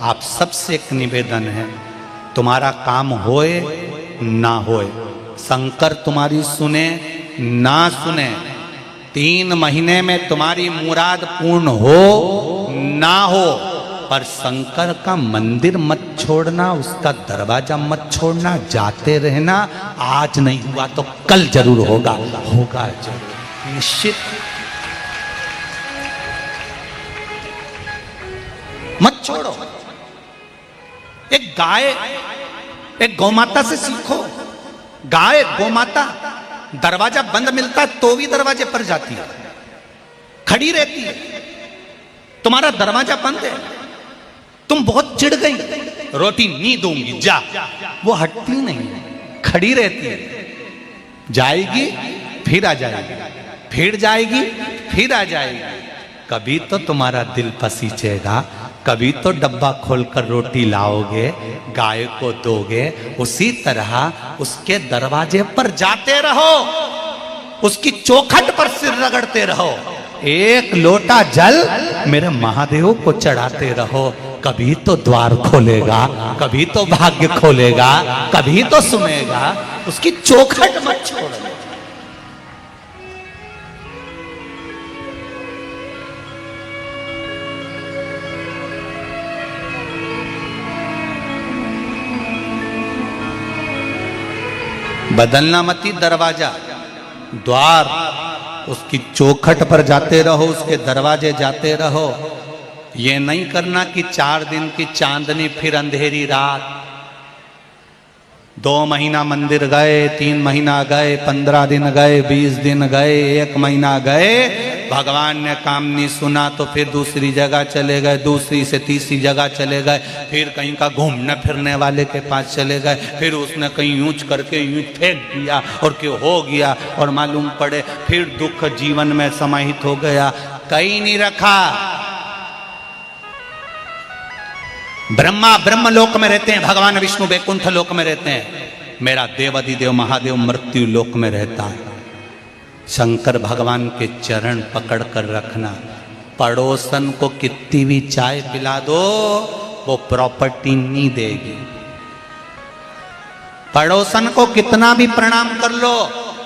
आप सबसे एक निवेदन है, तुम्हारा काम होए ना होए, शंकर तुम्हारी सुने ना सुने, 3 महीने में तुम्हारी मुराद पूर्ण हो ना हो, पर शंकर का मंदिर मत छोड़ना, उसका दरवाजा मत छोड़ना, जाते रहना। आज नहीं हुआ तो कल जरूर होगा, होगा जरूर निश्चित। मत छोड़ो। एक गाय, एक गौमाता से सीखो। गाय गौमाता दरवाजा बंद मिलता है तो भी दरवाजे पर जाती है, खड़ी रहती है। तुम्हारा दरवाजा बंद है, तुम बहुत चिढ़ गई, रोटी नहीं दूंगी जा, वो हटती नहीं, खड़ी रहती है। जाएगी फिर आ जाएगी, फिर जाएगी फिर आ जाएगी। कभी तो तुम्हारा दिल पसीचेगा, कभी तो डब्बा खोलकर रोटी लाओगे, गाय को दोगे। उसी तरह उसके दरवाजे पर जाते रहो, उसकी चौखट पर सिर रगड़ते रहो, एक लोटा जल मेरे महादेव को चढ़ाते रहो। कभी तो द्वार खोलेगा, कभी तो भाग्य खोलेगा, कभी तो सुनेगा। उसकी चौखट मत छोड़ो। बदलना मती दरवाजा, द्वार, उसकी चौखट पर जाते रहो, उसके दरवाजे जाते रहो। ये नहीं करना कि 4 दिन की चांदनी फिर अंधेरी रात। 2 महीना मंदिर गए, 3 महीना गए, 15 दिन गए, 20 दिन गए, 1 महीना गए, भगवान ने काम नहीं सुना तो फिर दूसरी जगह चले गए, दूसरी से तीसरी जगह चले गए, फिर कहीं का घूमने फिरने वाले के पास चले गए, फिर उसने कहीं यूंच करके यूं फेंक दिया और क्यों हो गया, और मालूम पड़े फिर दुख जीवन में समाहित हो गया। कहीं नहीं रखा। ब्रह्मा ब्रह्म लोक में रहते हैं, भगवान विष्णु वैकुंठ लोक में रहते हैं, मेरा देवाधिदेव महादेव मृत्यु लोक में रहता है। शंकर भगवान के चरण पकड़ कर रखना। पड़ोसन को कितनी भी चाय पिला दो, वो प्रॉपर्टी नहीं देगी। पड़ोसन को कितना भी प्रणाम कर लो,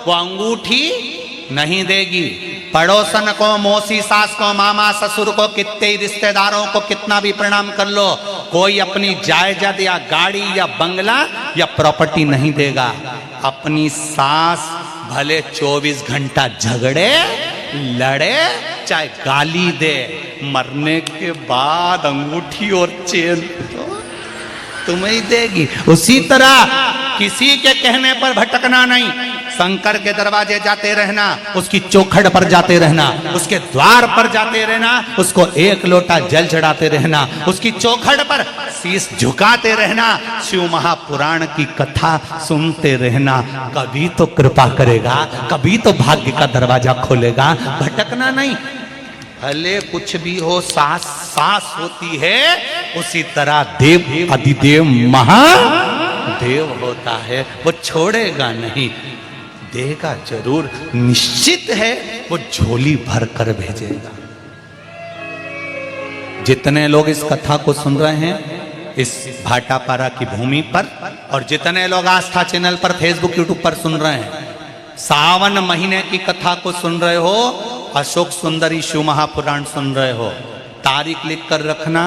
वो अंगूठी नहीं देगी। पड़ोसन को, मौसी सास को, मामा ससुर को, कितने रिश्तेदारों को कितना भी प्रणाम कर लो, कोई अपनी जायदाद या गाड़ी या बंगला या प्रॉपर्टी नहीं देगा। अपनी सास भले 24 घंटा झगड़े लड़े, चाहे गाली दे, मरने के बाद अंगूठी और चेन तुम्हें ही देगी। उसी तरह किसी के कहने पर भटकना नहीं, शंकर के दरवाजे जाते रहना, उसकी चौखट पर जाते रहना, उसके द्वार पर जाते रहना, उसको एक लोटा जल चढ़ाते रहना, उसकी चौखट पर शीश झुकाते रहना, शिव महापुराण की कथा सुनते रहना। कभी तो कृपा करेगा, कभी तो भाग्य का दरवाजा खोलेगा। भटकना नहीं। भले कुछ भी हो, सास सास होती है, उसी तरह देव अधिदेव महादेव होता है, वो छोड़ेगा नहीं, देगा जरूर, निश्चित है वो झोली भर कर भेजेगा। जितने लोग इस कथा को सुन रहे हैं इस भाटापारा की भूमि पर, और जितने लोग आस्था चैनल पर, फेसबुक, यूट्यूब पर सुन रहे हैं, सावन महीने की कथा को सुन रहे हो, अशोक सुंदरी शिव महापुराण सुन रहे हो, तारीख लिख कर रखना,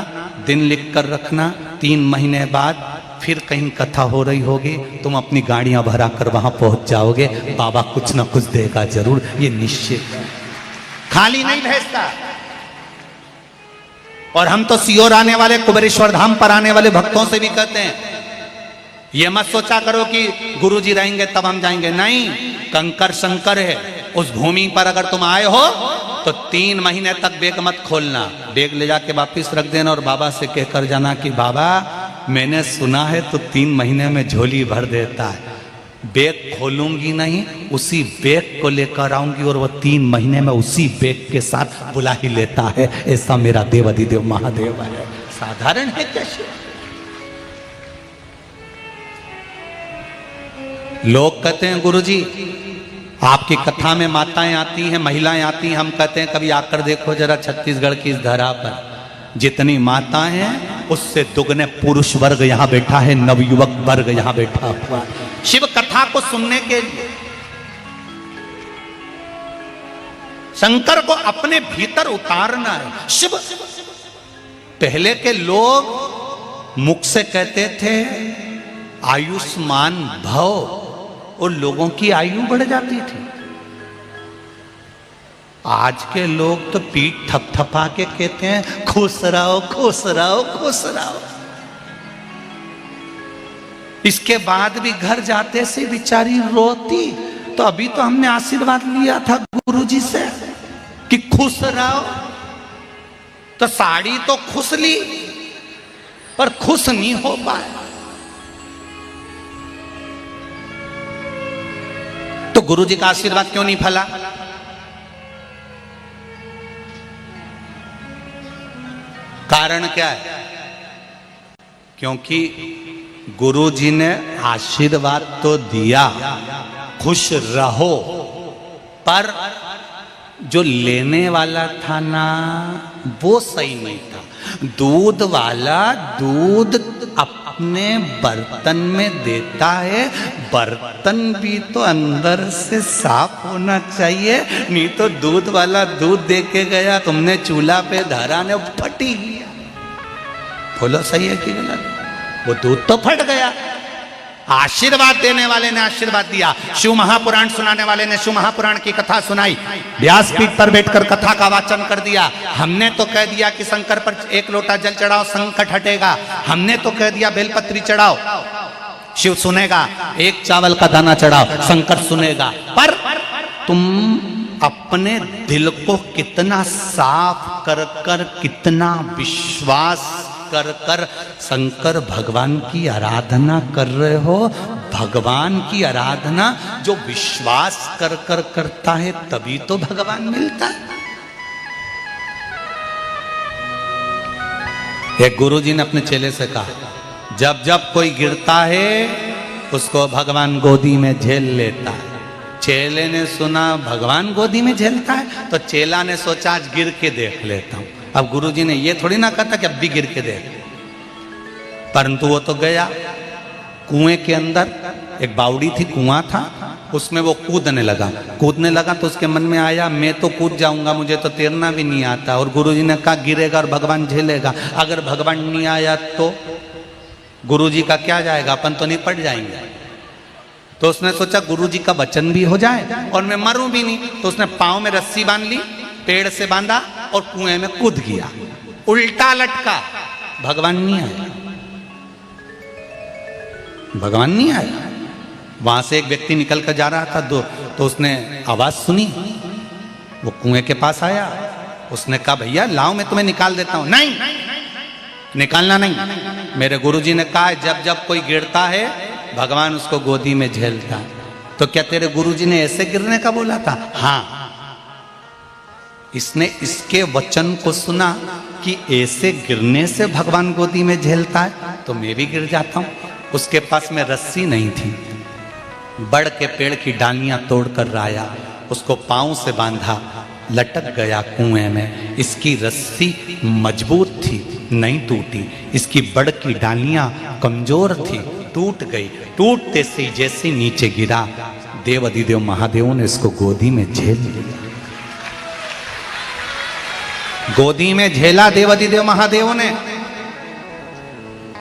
दिन लिख कर रखना। 3 महीने बाद फिर कहीं कथा हो रही होगी, तुम अपनी गाड़ियां भरा कर वहां पहुंच जाओगे, बाबा कुछ ना कुछ देगा जरूर, ये निश्चित है, खाली नहीं भेजता। और हम तो सियोर आने वाले, कुबेरेश्वर धाम पर आने वाले भक्तों से भी कहते हैं, ये मत सोचा करो कि गुरुजी रहेंगे तब हम जाएंगे, नहीं, कंकर शंकर है। उस भूमि पर अगर तुम आए हो तो 3 महीने तक बैग मत खोलना, बैग ले जाके वापिस रख देना और बाबा से कहकर जाना कि बाबा मैंने सुना है तो 3 महीने में झोली भर देता है। बैग खोलूंगी नहीं, उसी बैग को लेकर आऊंगी और वो 3 महीने में उसी बैग के साथ बुला ही लेता है। ऐसा मेरा देवाधिदेव महादेव है। साधारण है कैसे? लोग कहते हैं गुरुजी आपकी कथा में माताएं आती हैं, महिलाएं आती हैं, हम कहते हैं कभी आकर देखो जरा छत्तीसगढ़ की इस धरा पर जितनी माताएं हैं उससे दुगने पुरुष वर्ग यहां बैठा है, नवयुवक वर्ग यहां बैठा हुआ है शिव कथा को सुनने के लिए। शंकर को अपने भीतर उतारना है। शिव पहले के लोग मुख से कहते थे आयुष्मान भव, और लोगों की आयु बढ़ जाती थी। आज के लोग तो पीठ थपथपा के कहते हैं खुश रहो खुश रहो खुश रहो। इसके बाद भी घर जाते से बेचारी रोती। तो अभी तो हमने आशीर्वाद लिया था गुरुजी से कि खुश रहो, तो साड़ी तो खुश ली पर खुश नहीं हो पाए। तो गुरुजी का आशीर्वाद क्यों नहीं फला? कारण क्या है? क्योंकि गुरुजी ने आशीर्वाद तो दिया खुश रहो, पर जो लेने वाला था ना वो सही नहीं था। दूध वाला दूध अपने बर्तन में देता है, बर्तन भी तो अंदर से साफ होना चाहिए, नहीं तो दूध वाला दूध दे के गया, तुमने चूल्हा पे धरा ने फटी गया। बोलो सही है कि गलत? वो दूध तो फट गया। आशीर्वाद देने वाले ने आशीर्वाद दिया, शिव महापुराण सुनाने वाले ने शिव महापुराण की कथा सुनाई, व्यासपीठ पर बैठकर कथा का वाचन कर दिया। हमने तो कह दिया कि शंकर पर एक लोटा जल चढ़ाओ संकट हटेगा, हमने तो कह दिया बेलपत्री चढ़ाओ शिव सुनेगा, एक चावल का दाना चढ़ाओ शंकर सुनेगा। पर तुम अपने दिल को कितना साफ कर कर, कितना विश्वास कर कर शंकर भगवान की आराधना कर रहे हो। भगवान की आराधना जो विश्वास कर कर करता है तभी तो भगवान मिलता है। एक गुरुजी ने अपने चेले से कहा जब जब कोई गिरता है उसको भगवान गोदी में झेल लेता है। चेले ने सुना भगवान गोदी में झेलता है, तो चेला ने सोचा आज गिर के देख लेता हूं। अब गुरुजी ने ये थोड़ी ना कहा था कि अब भी गिर के देख, परंतु वो तो गया कुएं के अंदर। एक बावड़ी थी, कुआं था, उसमें वो कूदने लगा तो उसके मन में आया मैं तो कूद जाऊंगा, मुझे तो तैरना भी नहीं आता। और गुरुजी ने कहा गिरेगा और भगवान झेलेगा, अगर भगवान नहीं आया तो गुरुजी का क्या जाएगा, अपन तो नहीं पड़ जाएंगे। तो उसने सोचा गुरुजी का वचन भी हो जाए और मैं मरूं भी नहीं। तो उसने पांव में रस्सी बांध ली, पेड़ से बांधा और कुएं में कूद गया, उल्टा लटका। भगवान नहीं आया, भगवान नहीं आया। वहां से एक व्यक्ति निकल कर जा रहा था तो उसने आवाज सुनी, वो कुएं के पास आया। उसने कहा भैया लाओ मैं तुम्हें निकाल देता हूं। नहीं, निकालना नहीं, मेरे गुरुजी ने कहा जब जब कोई गिरता है भगवान उसको गोदी में झेलता है। तो क्या तेरे गुरुजी ने ऐसे गिरने का बोला था? हाँ। इसने इसके वचन को सुना कि ऐसे गिरने से भगवान गोदी में झेलता है तो मैं भी गिर जाता हूं। उसके पास में रस्सी नहीं थी, बड़ के पेड़ की डालियां तोड़कर लाया, उसको पांव से बांधा, लटक गया कुएं में। इसकी रस्सी मजबूत थी, नहीं टूटी, इसकी बड़ की डालियां कमजोर थी, टूट गई। टूटते से जैसे नीचे गिरा, देव अधिदेव महादेव ने इसको गोदी में झेल लिया। गोदी में झेला देव अधिदेव महादेव ने।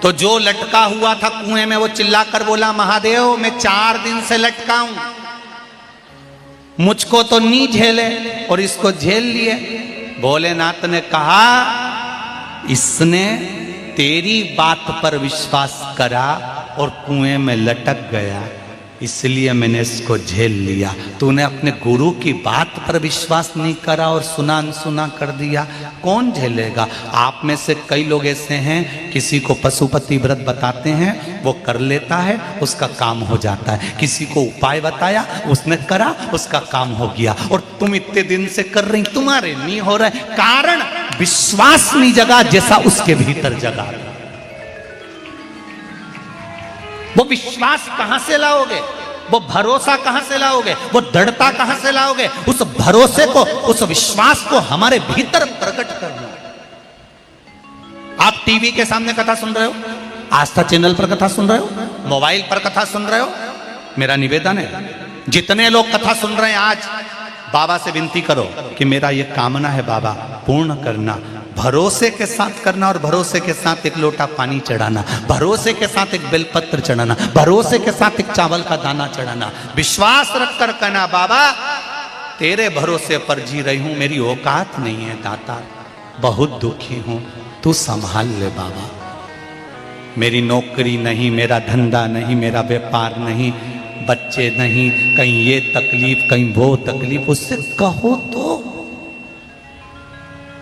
तो जो लटका हुआ था कुएं में वो चिल्लाकर बोला महादेव मैं 4 दिन से लटका हूं, मुझको तो नहीं झेले और इसको झेल लिए। भोलेनाथ ने कहा इसने तेरी बात पर विश्वास करा और कुएं में लटक गया, इसलिए मैंने इसको झेल लिया। तूने अपने गुरु की बात पर विश्वास नहीं करा और सुना अनसुना कर दिया, कौन झेलेगा? आप में से कई लोग ऐसे हैं, किसी को पशुपति व्रत बताते हैं वो कर लेता है, उसका काम हो जाता है। किसी को उपाय बताया उसने करा, उसका काम हो गया। और तुम इतने दिन से कर रही, तुम्हारे नहीं हो रहा है, कारण विश्वास नहीं जगा जैसा उसके भीतर जगा। वो विश्वास कहां से लाओगे? वो भरोसा कहां से लाओगे? वो दृढ़ता कहां से लाओगे? उस भरोसे को, उस विश्वास को हमारे भीतर प्रकट करना। आप टीवी के सामने कथा सुन रहे हो, आस्था चैनल पर कथा सुन रहे हो, मोबाइल पर कथा सुन रहे हो, मेरा निवेदन है जितने लोग कथा सुन रहे हैं आज बाबा से विनती करो कि मेरा ये कामना है बाबा पूर्ण करना। भरोसे के साथ करना और भरोसे के साथ एक लोटा पानी चढ़ाना, भरोसे के साथ एक बेलपत्र चढ़ाना, भरोसे के साथ एक चावल का दाना चढ़ाना, विश्वास रखकर कहना बाबा तेरे भरोसे पर जी रही हूं, मेरी औकात नहीं है दाता, बहुत दुखी हूं, तू संभाल ले बाबा। मेरी नौकरी नहीं, मेरा धंधा नहीं, मेरा व्यापार नहीं, बच्चे नहीं, कहीं ये तकलीफ कहीं वो तकलीफ, उससे कहो तो,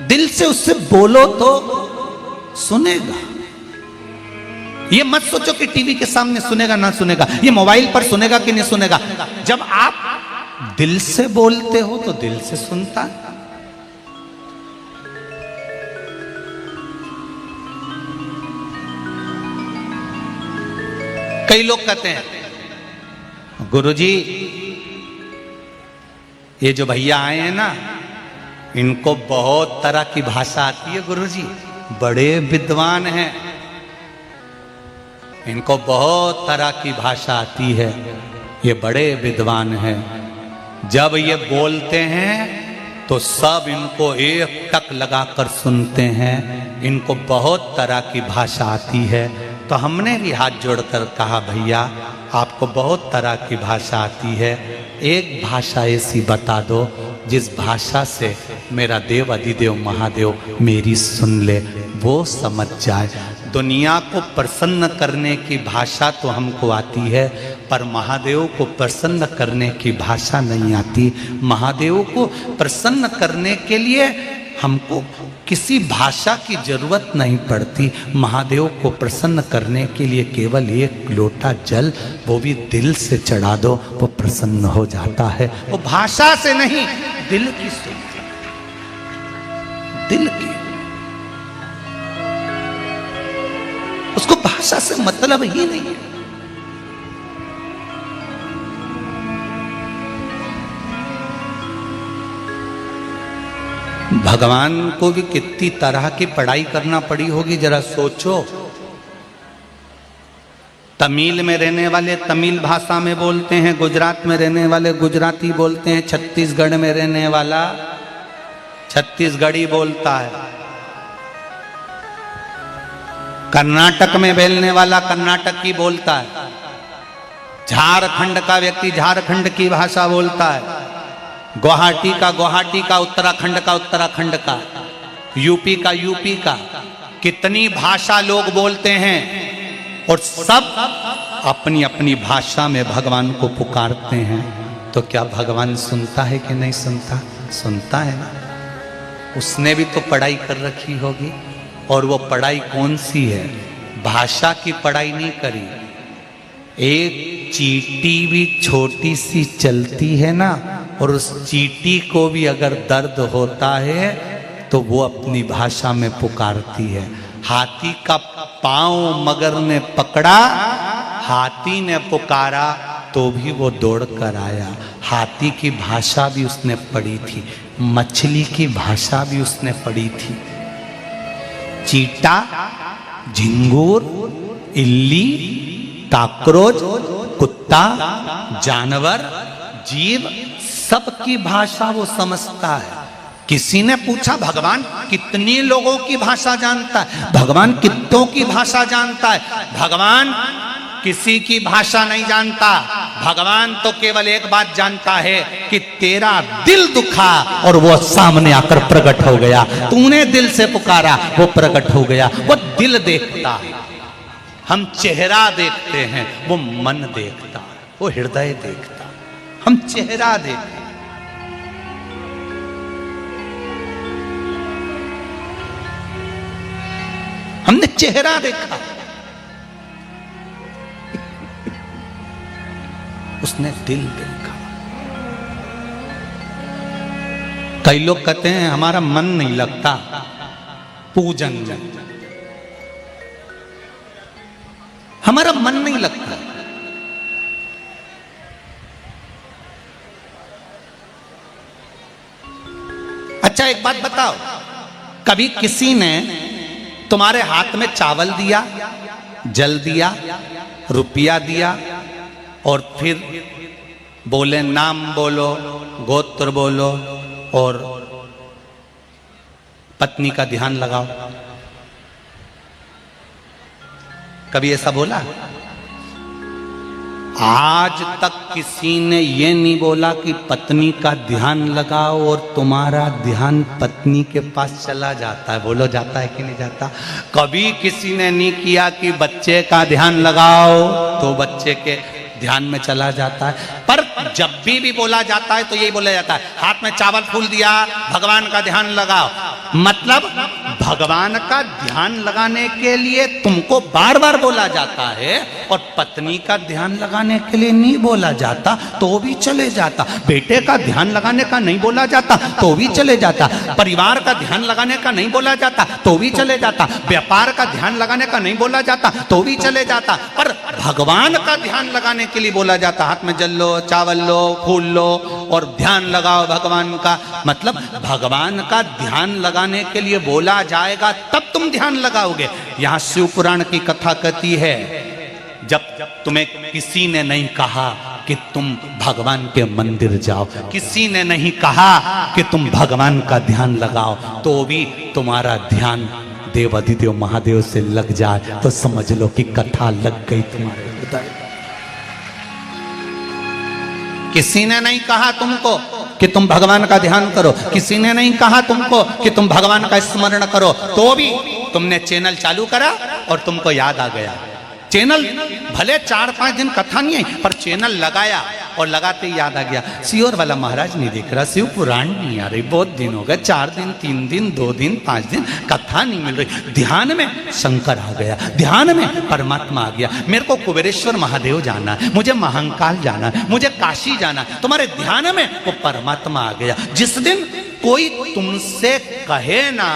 दिल से उससे बोलो तो सुनेगा। ये मत सोचो कि टीवी के सामने सुनेगा ना सुनेगा, ये मोबाइल पर सुनेगा कि नहीं सुनेगा। जब आप दिल से बोलते हो तो दिल से सुनता है। कई लोग कहते हैं गुरुजी ये जो भैया आए हैं ना इनको बहुत तरह की भाषा आती है गुरुजी, बड़े विद्वान हैं, इनको बहुत तरह की भाषा आती है, ये बड़े विद्वान हैं। जब ये बोलते हैं तो सब इनको एक टक लगाकर सुनते हैं, इनको बहुत तरह की भाषा आती है। तो हमने भी हाथ जोड़कर कहा भैया आपको बहुत तरह की भाषा आती है, एक भाषा ऐसी बता दो जिस भाषा से मेरा देव अधिदेव महादेव मेरी सुन ले, वो समझ जाए। दुनिया को प्रसन्न करने की भाषा तो हमको आती है, पर महादेव को प्रसन्न करने की भाषा नहीं आती। महादेव को प्रसन्न करने के लिए हमको किसी भाषा की जरूरत नहीं पड़ती। महादेव को प्रसन्न करने के लिए केवल एक लोटा जल, वो भी दिल से चढ़ा दो, वो प्रसन्न हो जाता है। वो भाषा से नहीं, दिल की सुनती, दिल की। उसको भाषा से मतलब ही नहीं है। भगवान को भी कितनी तरह की पढ़ाई करना पड़ी होगी, जरा सोचो। तमिल में रहने वाले तमिल भाषा में बोलते हैं, गुजरात में रहने वाले गुजराती बोलते हैं, छत्तीसगढ़ में रहने वाला छत्तीसगढ़ी बोलता है, कर्नाटक में बोलने वाला कर्नाटकी बोलता है, झारखंड का व्यक्ति झारखंड की भाषा बोलता है, गुवाहाटी का, उत्तराखंड का, यूपी का, कितनी भाषा लोग बोलते हैं और सब अपनी अपनी भाषा में भगवान को पुकारते हैं। तो क्या भगवान सुनता है कि नहीं सुनता? सुनता है ना। उसने भी तो पढ़ाई कर रखी होगी, और वो पढ़ाई कौन सी है? भाषा की पढ़ाई नहीं करी। एक चींटी भी छोटी सी चलती है ना, और उस चींटी को भी अगर दर्द होता है तो वो अपनी भाषा में पुकारती है। हाथी का पांव मगर ने पकड़ा, हाथी ने पुकारा तो भी वो दौड़ कर आया। हाथी की भाषा भी उसने पढ़ी थी, मछली की भाषा भी उसने पढ़ी थी। चीटा, झिंगूर, इल्ली, काकरोच, कुत्ता, जानवर, जीव, सबकी भाषा वो समझता है। किसी ने पूछा भगवान कितने लोगों की भाषा जानता है? भगवान कितनों की भाषा जानता है? भगवान किसी की भाषा नहीं जानता। भगवान तो केवल एक बात जानता है कि तेरा दिल दुखा और वो सामने आकर प्रकट हो गया। तूने दिल से पुकारा, वो प्रकट हो गया। वो दिल देखता है, हम चेहरा देखते हैं, वो मन देखता है, वो हृदय देखता है। हम चेहरा देखते, हमने चेहरा देखा, उसने दिल देखा। कई लोग कहते हैं हमारा मन नहीं लगता पूजन में, हमारा मन नहीं लगता। अच्छा एक बात बताओ, कभी किसी ने तुम्हारे हाथ में चावल दिया, जल दिया, रुपया दिया और फिर बोले नाम बोलो, गोत्र बोलो और पत्नी का ध्यान लगाओ। कभी ऐसा बोला? आज तक किसी ने ये नहीं बोला कि पत्नी का ध्यान लगाओ और तुम्हारा ध्यान पत्नी के पास चला जाता है। बोलो जाता है कि नहीं जाता? कभी किसी ने नहीं किया कि बच्चे का ध्यान लगाओ तो बच्चे के ध्यान में चला जाता है। पर जब भी बोला जाता है तो यही बोला जाता है, हाथ में चावल फूल दिया, भगवान का ध्यान लगाओ। मतलब भगवान का ध्यान लगाने के लिए तुमको बार बार बोला जाता है और पत्नी का ध्यान लगाने के लिए नहीं बोला जाता तो भी चले जाता। बेटे का ध्यान लगाने का नहीं बोला जाता तो भी चले जाता। परिवार का ध्यान लगाने का नहीं बोला जाता तो भी चले जाता। व्यापार का ध्यान लगाने का नहीं बोला जाता तो भी चले जाता। पर भगवान का ध्यान लगाने के लिए बोला जाता, हाथ में जल लो, चावल लो, फूल लो और ध्यान लगाओ भगवान का। मतलब भगवान का ध्यान लगाने के लिए बोला जाएगा तब तुम ध्यान लगाओगे। यहां शिव पुराण की कथा कहती है, जब तुम्हें किसी ने नहीं कहा कि तुम भगवान के मंदिर जाओ, किसी ने नहीं कहा कि तुम भगवान का ध्यान लगाओ, तो भी तुम्हारा ध्यान देवाधिदेव महादेव से लग जाए तो समझ लो कि कथा लग गई तुम्हारे हृदय। किसी ने नहीं कहा तुमको कि तुम भगवान का ध्यान करो, किसी ने नहीं कहा तुमको कि तुम भगवान का स्मरण करो, तो भी तुमने चैनल चालू करा और तुमको याद आ गया। चैनल भले 4-5 दिन कथा नहीं आई पर चैनल लगाया और लगाते ही याद आ गया, सियोर वाला महाराज नहीं दिख रहा, शिव पुराण नहीं आ रही, बहुत दिन हो गए, 4 दिन 3 दिन 2 दिन 5 दिन कथा नहीं मिल रही। ध्यान में शंकर आ गया, ध्यान में परमात्मा आ गया। मेरे को कुबेरेश्वर महादेव जाना है, मुझे महाकाल जाना है, मुझे काशी जाना है, तुम्हारे ध्यान में वो परमात्मा आ गया। जिस दिन कोई तुमसे कहे ना,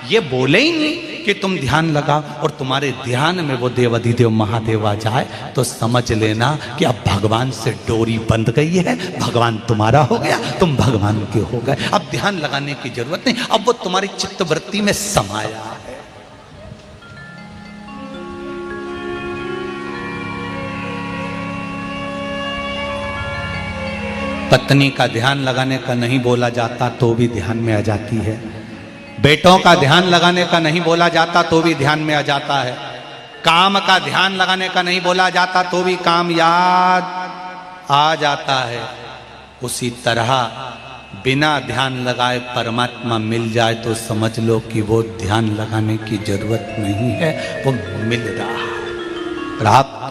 ये बोले ही नहीं कि तुम ध्यान लगाओ और तुम्हारे ध्यान में वो देवाधिदेव महादेव आ जाए, तो समझ लेना कि अब भगवान से डोरी बंध गई है, भगवान तुम्हारा हो गया, तुम भगवान के हो गए। अब ध्यान लगाने की जरूरत नहीं, अब वो तुम्हारी चित्तवृत्ति में समाया है। पत्नी का ध्यान लगाने का नहीं बोला जाता तो भी ध्यान में आ जाती है। बेटों का ध्यान लगाने का नहीं बोला जाता तो भी ध्यान में आ जाता है। काम का ध्यान लगाने का नहीं बोला जाता तो भी काम याद आ जाता है। उसी तरह बिना ध्यान लगाए परमात्मा मिल जाए तो समझ लो कि वो ध्यान लगाने की जरूरत नहीं है, वो मिल रहा है, प्राप्त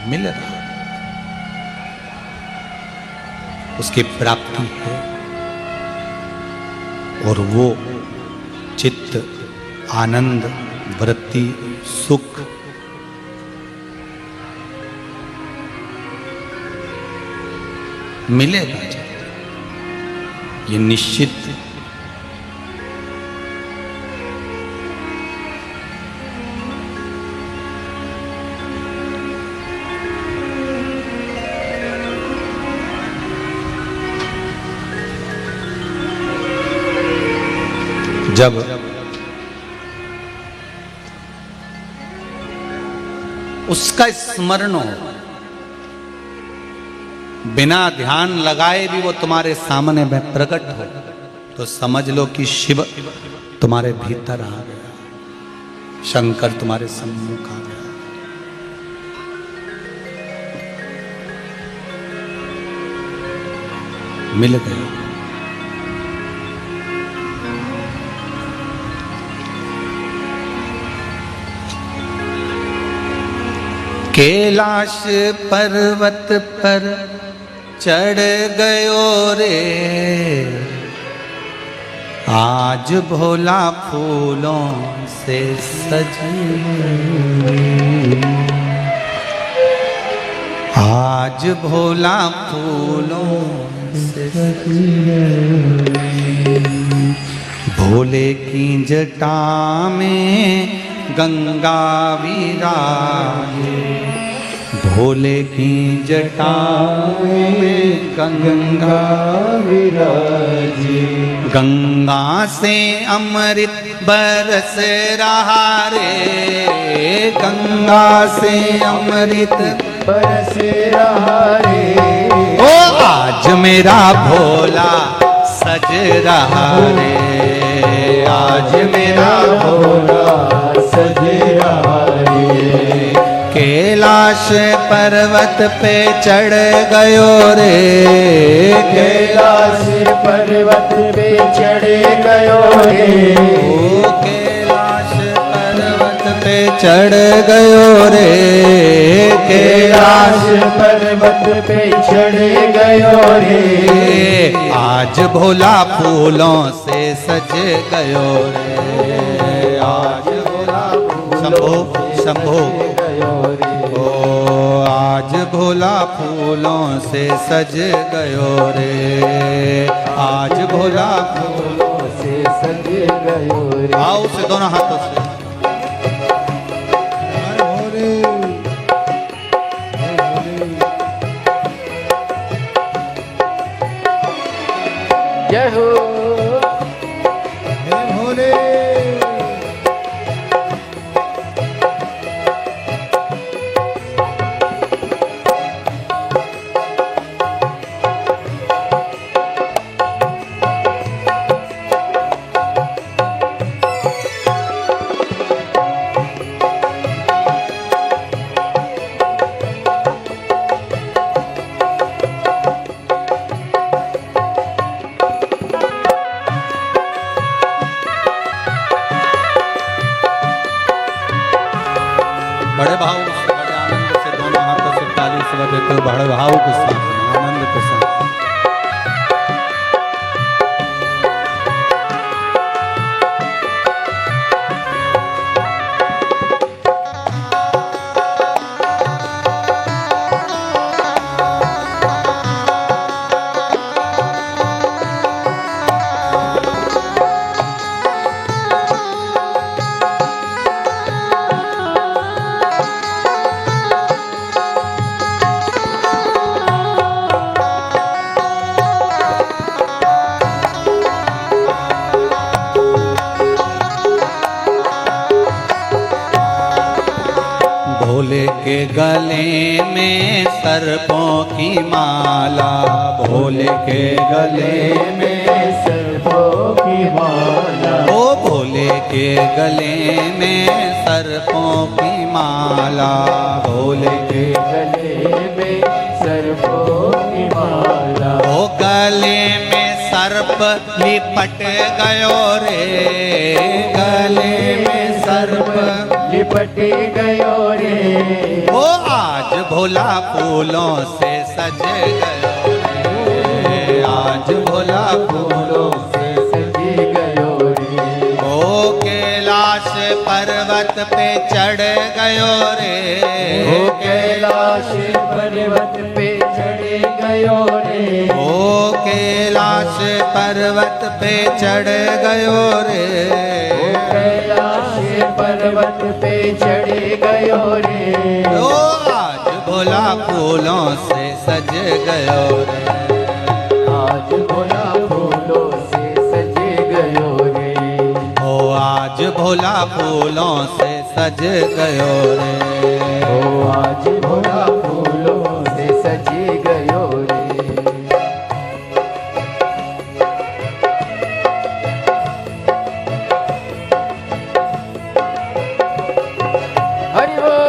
मिल रहा, उसकी प्राप्ति है। और वो चित्त, आनंद, वृत्ति, सुख मिलेगा, ये निश्चित। जब उसका स्मरण हो, बिना ध्यान लगाए भी वो तुम्हारे सामने में प्रकट हो, तो समझ लो कि शिव तुम्हारे भीतर आ गया, शंकर तुम्हारे सम्मुख आ गया। मिल गया। कैलाश पर्वत पर चढ़ गयो रे, आज भोला फूलों से सज, आज भोला फूलों से सज, भोले की जटा में गंगा विराजे, भोले की जटाओं में गंगा विराजे, गंगा से अमृत बरस रहा रे, गंगा से अमृत बरस रहा रे। ओ आज मेरा भोला सज रहा रे, आज मेरा भोला सज रहा रे। कैलाश पर्वत पे चढ़ गयो रे, कैलाश पर्वत पे चढ़ गयो रे। ओ कैलाश पर्वत पे चढ़ गयो रे, कैलाश पर्वत पे चढ़ गयो रे। आज भोला फूलों से सज गयो रे, आज भोला शंभो शंभो ओ आज भोला फूलों से सज गयो रे, आज भोला फूलों से सज गयो रे। आओ से दोनों हाथों से जय हो हे भोले। बड़े भाव से, बड़े आनंद से दोनों हाथों से ताली से बजाते हुए बड़े भाव के साथ आनंद के साथ भोले के गले में सर्पों की माला, भोले के गले में सर्पों की माला। ओ भोले के गले में सर्पों की माला, भोले के गले में सर्पों की माला। ओ गले में सर्प लिपट गयो रे, गले में सर्प लिपट गयो रे। ओ आज भोला फूलों से सज गयो रे, आज भोला फूलों से सज गयो रे। ओ कैलाश पर्वत पे चढ़ गयो रे, ओ कैलाश पर्वत पे चढ़ गयो रे। ओ कैलाश पर्वत पे चढ़ गयो रे, ओ कैलाश पर्वत पे चढ़ गयो रे। ओ आज भोला फूलों से सज गयो रे, आज भोला फूलों से सज गयो रे। ओ आज भोला फूलों से सज गयो रे, ओ आज भोला फूलों से सज गयो रे। हरि बोल।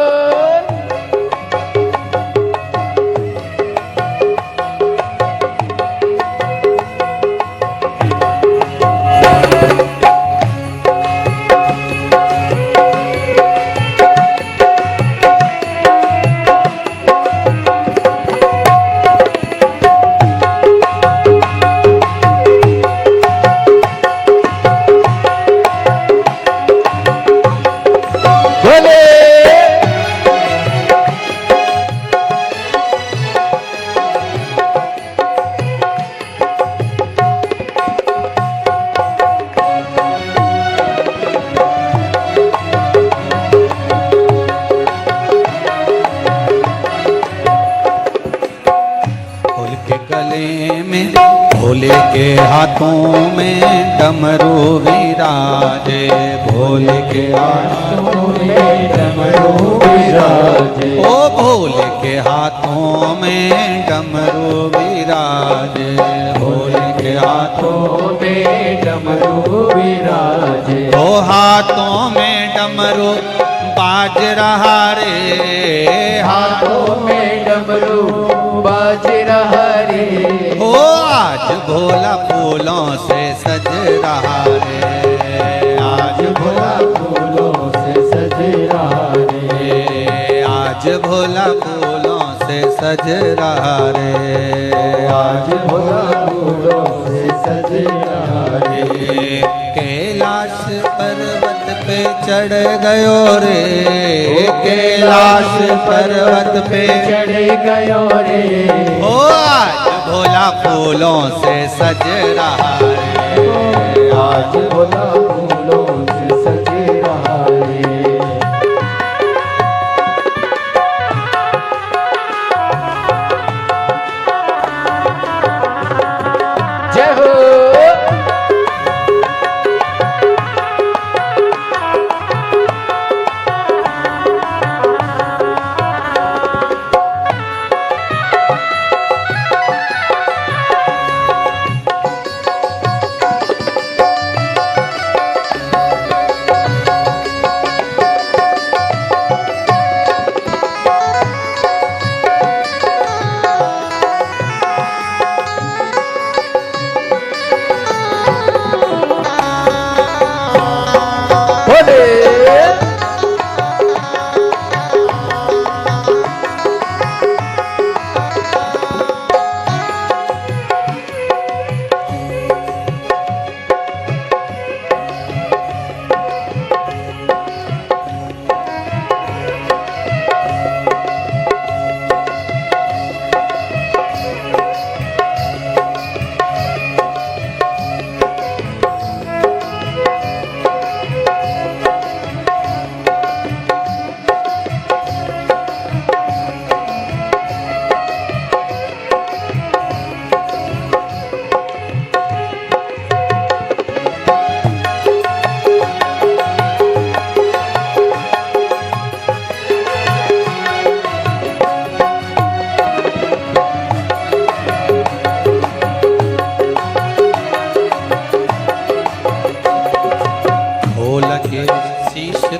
भोले के हाथों में डमरू विराजे, भोले के हाथों में डमरू विराजे, ओ भोले के हाथों में डमरू विराजे, भोले के हाथों में डमरू विराजे, ओ हाथों में डमरू बाज रहा रे, हाथों में डमरू बाज रहा रे, ओ आज भोला फूलों से सज रहा रे, आज भोला फूलों से सज रहा रे, आज भोला फूलों से सज रहा रे, आज भोला फूलों से सज रहा रे, कैलाश पर्वत पे चढ़ गयो रे, कैलाश पर्वत पे चढ़ गयो रे, ओ आज भोला फूलों से सज रहा रे, आज भोला फूलों से सज रहा रे, जय हो।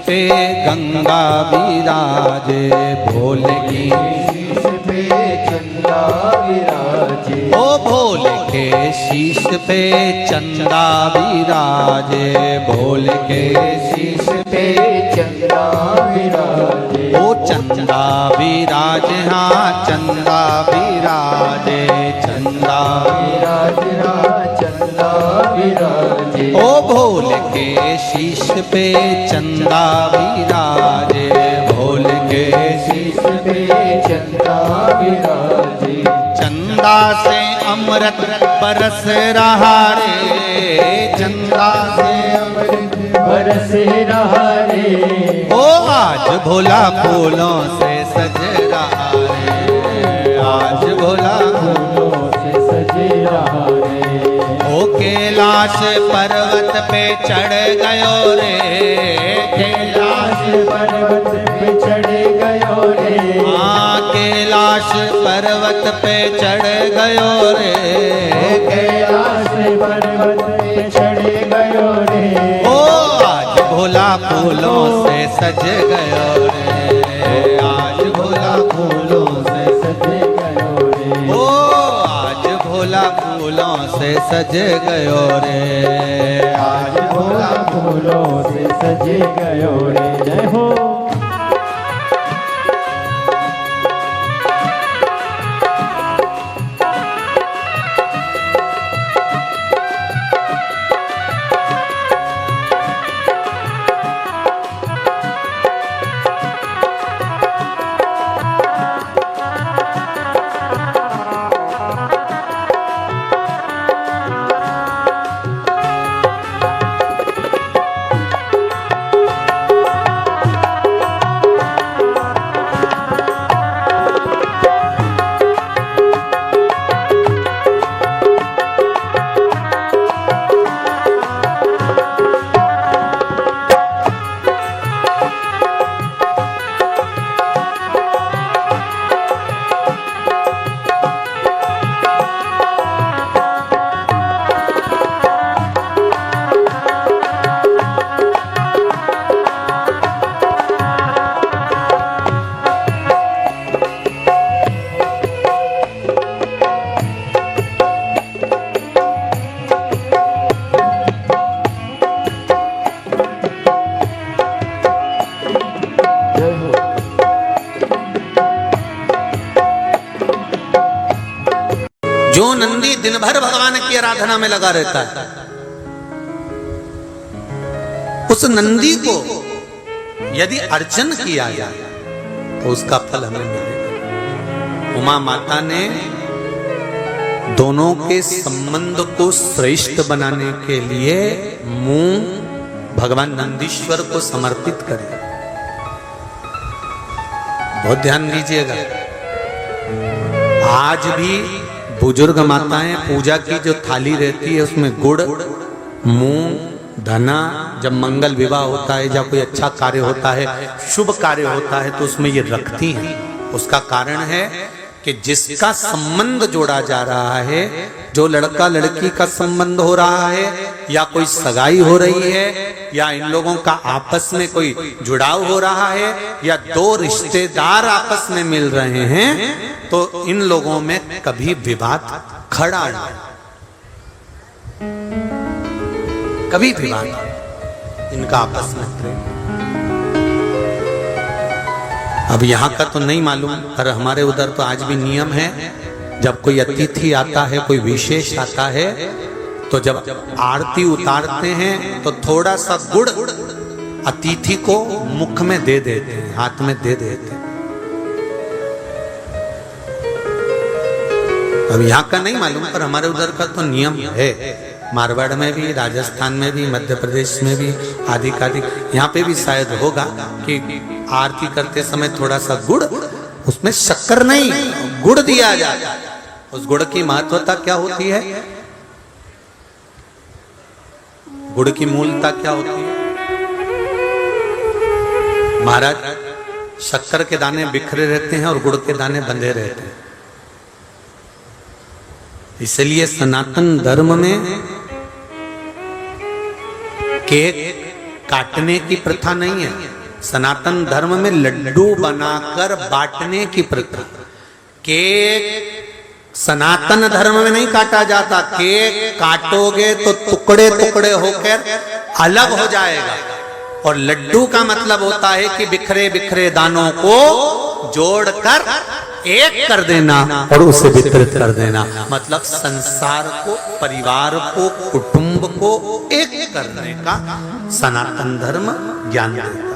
पे गंगा विराजे, भोले की शीश पे चंदा विराजे, ओ भोले के शीश पे चंदा विराजे, भोले के शीश पे चंदा विराजे, ओ चंदा विराजे, हाँ चंदा विराजे, चंदा विराजे, चंदा विराजे, ओ भोले के शीश पे चंदा विराजे, भोले के शीश पे चंदा विराजे, चंदा से अमृत बरस रहा रे, चंदा से अमृत बरस रहा रे, ओ आज भोला फूलों से सज रहा रे, आज भोला फूलों से सज रहा रे, ओ कैलाश पर्वत पे चढ़ गयो रे, कैलाश पर्वत पे चढ़ गयो रे, हाँ कैलाश पर्वत पे चढ़ गयो रे, कैलाश पर्वत पे चढ़ गयो रे, ओ आज भोला फूलों से सज गयो रे, आज भोला फूलों से सज गयो रे, ओ आज भोला फूलों से सज गयो रे, आज भोला फूलों से सज गयो रे, जय हो। क्यों नंदी दिन भर भगवान की आराधना में लगा रहता है? उस नंदी को यदि अर्चन किया जाए तो उसका फल हमें मिलेगा। उमा माता ने दोनों के संबंध को श्रेष्ठ बनाने के लिए मुंह भगवान नंदीश्वर को समर्पित करे। बहुत ध्यान दीजिएगा, आज भी बुजुर्ग माताएं पूजा की जो थाली रहती है उसमें गुड़, मूंग, धना, जब मंगल विवाह होता है या कोई अच्छा कार्य होता है, शुभ कार्य होता है तो उसमें ये रखती हैं। उसका कारण है कि जिसका संबंध जोड़ा जा रहा है, जो लड़का लड़की का संबंध हो रहा है या कोई सगाई हो रही है या इन लोगों का आपस में कोई जुड़ाव हो रहा है या दो रिश्तेदार आपस में मिल रहे हैं, तो इन लोगों में कभी विवाद खड़ा नहीं, कभी विवाद इनका आपस में प्रेम। अब यहाँ का तो नहीं मालूम, पर हमारे उधर तो आज भी नियम है, जब कोई अतिथि आता है, कोई विशेष आता है, तो जब आरती उतारते हैं तो थोड़ा सा गुड़ अतिथि को मुख में दे देते हैं, हाथ में दे देते हैं। अब यहाँ का नहीं मालूम, पर हमारे उधर का तो नियम है। मारवाड़ में भी, राजस्थान में भी, मध्य प्रदेश में भी, आदि आदि यहाँ पे भी शायद होगा कि आरती करते समय थोड़ा सा गुड़, उसमें शक्कर नहीं, गुड़ दिया जाता है। उस गुड़ की महत्वता क्या होती है? गुड़ की मूलता क्या होती है? महाराज, शक्कर के दाने बिखरे रहते हैं और गुड़ के दाने बंधे रहते हैं। इसलिए सनातन धर्म में केक काटने की प्रथा नहीं है। सनातन धर्म में लड्डू बनाकर बांटने की प्रथा। केक सनातन धर्म में नहीं काटा जाता। केक काटोगे तो टुकड़े टुकड़े होकर अलग हो जाएगा, और लड्डू का मतलब होता है कि बिखरे बिखरे दानों को जोड़कर एक कर देना और उसे वितरित कर देना। मतलब संसार को, परिवार को, कुटुंब को एक करने का सनातन धर्म ज्ञान देता है।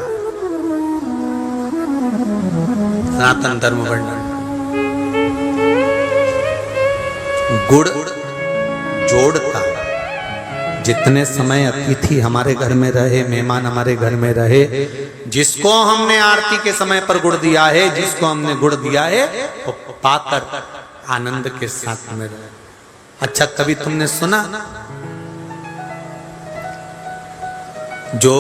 सनातन धर्म वर्णन गुड़ जोड़ता। जितने समय अतिथि हमारे घर में रहे, मेहमान हमारे घर में रहे, जिसको हमने आरती के समय पर गुड़ दिया है, जिसको हमने गुड़ दिया है, वो पाकर आनंद के साथ में रहे। अच्छा, कभी तुमने सुना जो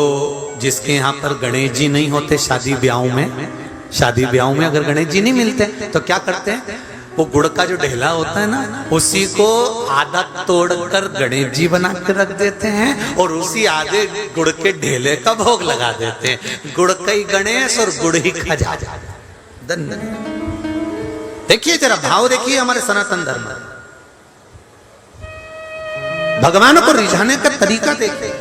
जिसके यहाँ पर गणेश जी नहीं होते, शादी ब्याहों में अगर गणेश जी नहीं मिलते तो क्या करते हैं? वो गुड़ का जो ढेला होता है ना, उसी को आधा तोड़कर गणेश जी बना के रख देते हैं और उसी आधे गुड़ के ढेले का भोग लगा देते हैं। गुड़ का ही गणेश और गुड़ ही खजा। देखिए जरा भाव, देखिए हमारे सनातन धर्म, भगवान को रिझाने का तरीका देखिए।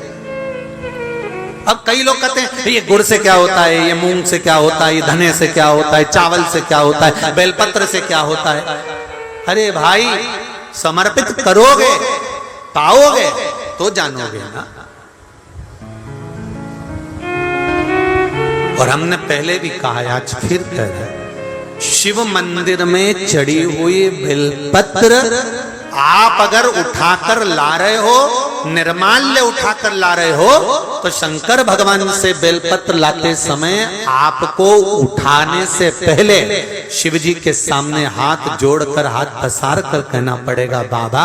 अब कई लोग कहते हैं ये गुड़ से क्या होता है, ये मूंग से क्या होता है, ये धने से क्या होता है, चावल से क्या होता है, बेलपत्र से क्या होता है। अरे भाई, समर्पित करोगे, पाओगे तो जानोगे ना। और हमने पहले भी कहा, आज फिर कह रहे, शिव मंदिर में चढ़ी हुई बेलपत्र आप अगर उठाकर ला रहे हो, निर्माल्य उठाकर ला रहे हो, तो शंकर भगवान से बेलपत्र लाते समय आपको उठाने से पहले शिव जी के सामने हाथ जोड़कर, हाथ पसार कर कहना पड़ेगा, बाबा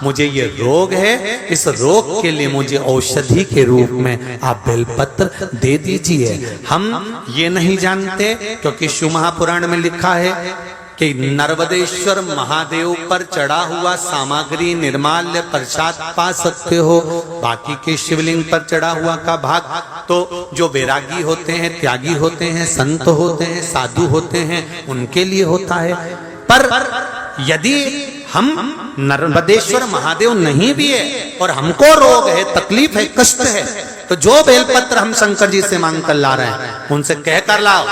मुझे ये रोग है, इस रोग के लिए मुझे औषधि के रूप में आप बेलपत्र दे दीजिए। हम ये नहीं जानते, क्योंकि शिव महापुराण में लिखा है कि नर्मदेश्वर महादेव पर चढ़ा हुआ सामग्री निर्माल्य प्रसाद पा सकते हो, बाकी के शिवलिंग पर चढ़ा हुआ का भाग तो जो वैरागी होते हैं, त्यागी होते हैं, संत होते हैं, साधु होते हैं, उनके लिए होता है। पर यदि हम नर्मदेश्वर महादेव नहीं भी है और हमको रोग है, तकलीफ है, कष्ट है, तो जो बेलपत्र हम शंकर जी से मांग कर ला रहे हैं, उनसे कह कर लाओ,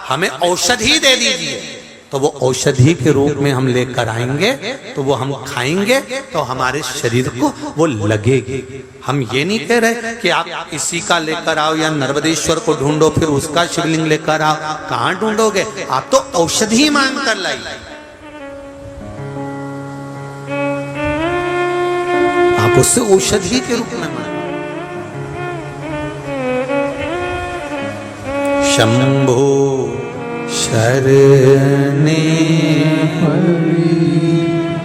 हमें औषधि दे दीजिए। तो वो औषधि के रूप में हम लेकर आएंगे, तो वो हम खाएंगे तो हमारे शरीर को वो लगेगी। हम ये नहीं कह रहे कि आप इसी का लेकर आओ या नर्मदेश्वर को ढूंढो फिर उसका शिवलिंग लेकर आओ। कहाँ ढूंढोगे? आप तो औषधि मांग कर लाइए। आप उससे औषधि के रूप में मांगे। शंभो शरणे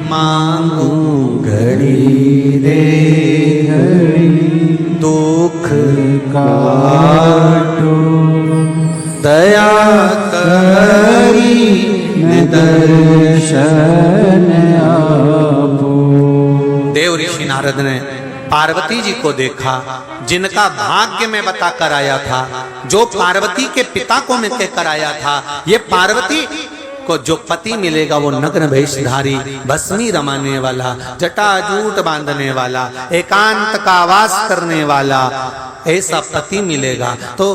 मांगू घड़ी रे दुख काटो दया करी दर्शन आपो। देव ऋषि नारद ने पार्वती जी को देखा, जिनका भाग्य में बताकर आया था, जो पार्वती के पिता को मैं कहकर आया था, ये पार्वती को जो पति मिलेगा वो नग्न वेशधारी, भस्मी रमाने वाला, जटाजूट बांधने वाला, एकांत का वास करने वाला, ऐसा पति मिलेगा। तो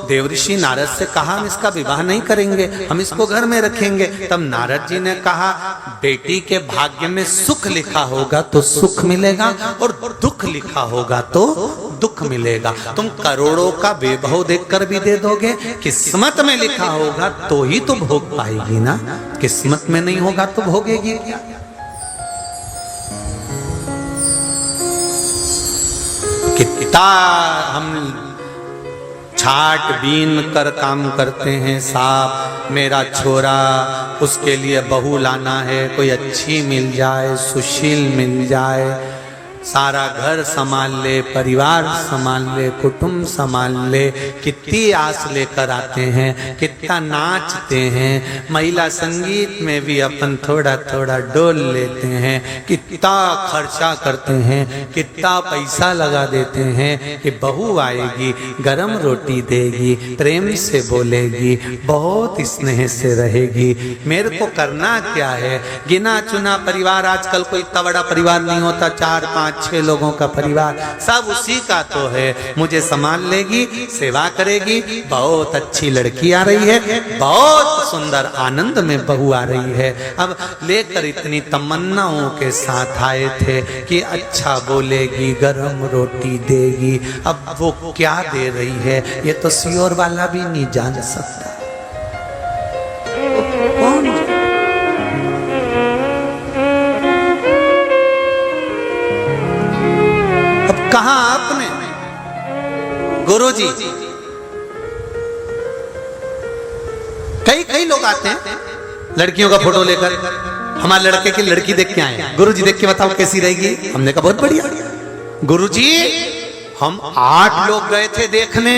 देवऋषि नारद से कहा हम इसका विवाह नहीं करेंगे, हम इसको घर में रखेंगे। तब नारद जी ने कहा बेटी के भाग्य में सुख लिखा होगा तो सुख मिलेगा और दुख लिखा होगा तो दुख मिलेगा। तुम करोड़ों का वैभव देखकर भी दे दोगे, किस्मत में लिखा होगा तो ही तो भोग पाएगी ना, किस्मत में नहीं होगा तो भोगेगी क्या? कितना हम छाट बीन कर काम करते हैं, साहब मेरा छोरा, उसके लिए बहू लाना है, कोई अच्छी मिल जाए, सुशील मिल जाए, सारा घर संभाल ले, परिवार संभाल ले, कुटुंब संभाल ले, कितनी आस लेकर आते हैं, कितना नाचते हैं, महिला संगीत में भी अपन थोड़ा थोड़ा डोल लेते हैं, कितना खर्चा करते हैं, कितना पैसा लगा देते हैं कि बहू आएगी, गरम रोटी देगी, प्रेम से बोलेगी, बहुत स्नेह से रहेगी, मेरे को करना क्या है? गिना चुना परिवार, आजकल कोई इतना बड़ा परिवार नहीं होता, 4-5 6 लोगों का परिवार, सब उसी का तो है, मुझे संभाल लेगी, सेवा करेगी, बहुत अच्छी लड़की आ रही है, बहुत सुंदर आनंद में बहू आ रही है। अब लेकर इतनी तमन्नाओं के साथ आए थे कि अच्छा बोलेगी, गरम रोटी देगी, अब वो क्या दे रही है ये तो सियोर वाला भी नहीं जान सकता। कौन? कहा आपने? गुरुजी, कई लोग आते हैं लड़कियों का फोटो लेकर, हमारे लड़के की लड़की देख के आए, गुरुजी देख के बताओ कैसी रहेगी? हमने कहा बहुत बढ़िया। गुरुजी हम 8 लोग गए थे देखने,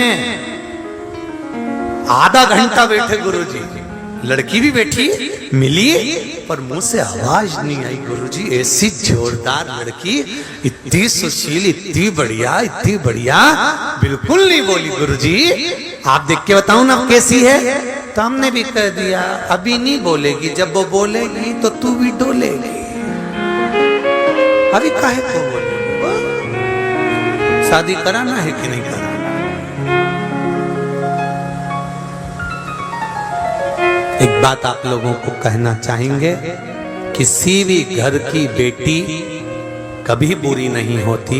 आधा घंटा बैठे गुरुजी, लड़की भी बैठी मिली पर मुंह से आवाज नहीं आई। गुरुजी ऐसी जोरदार लड़की, इतनी सुशील, इतनी बढ़िया, बिल्कुल नहीं बोली। गुरुजी आप देख के बताओ ना कैसी है? तो हमने भी कह दिया अभी नहीं बोलेगी, जब वो बोलेगी तो तू भी डोलेगी, अभी काहे को बोलेगी? शादी कराना है कि नहीं कराना? एक बात आप लोगों को कहना चाहेंगे, किसी भी घर की बेटी कभी बुरी नहीं होती,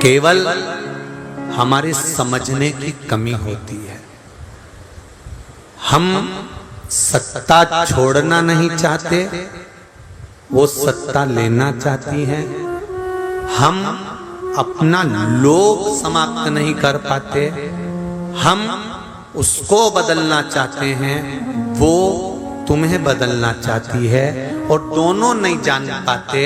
केवल हमारे समझने की कमी होती है। हम सत्ता छोड़ना नहीं चाहते, वो सत्ता लेना चाहती है। हम अपना लोभ समाप्त नहीं कर पाते, हम उसको बदलना चाहते हैं, वो तुम्हें बदलना चाहती है, और दोनों नहीं जान पाते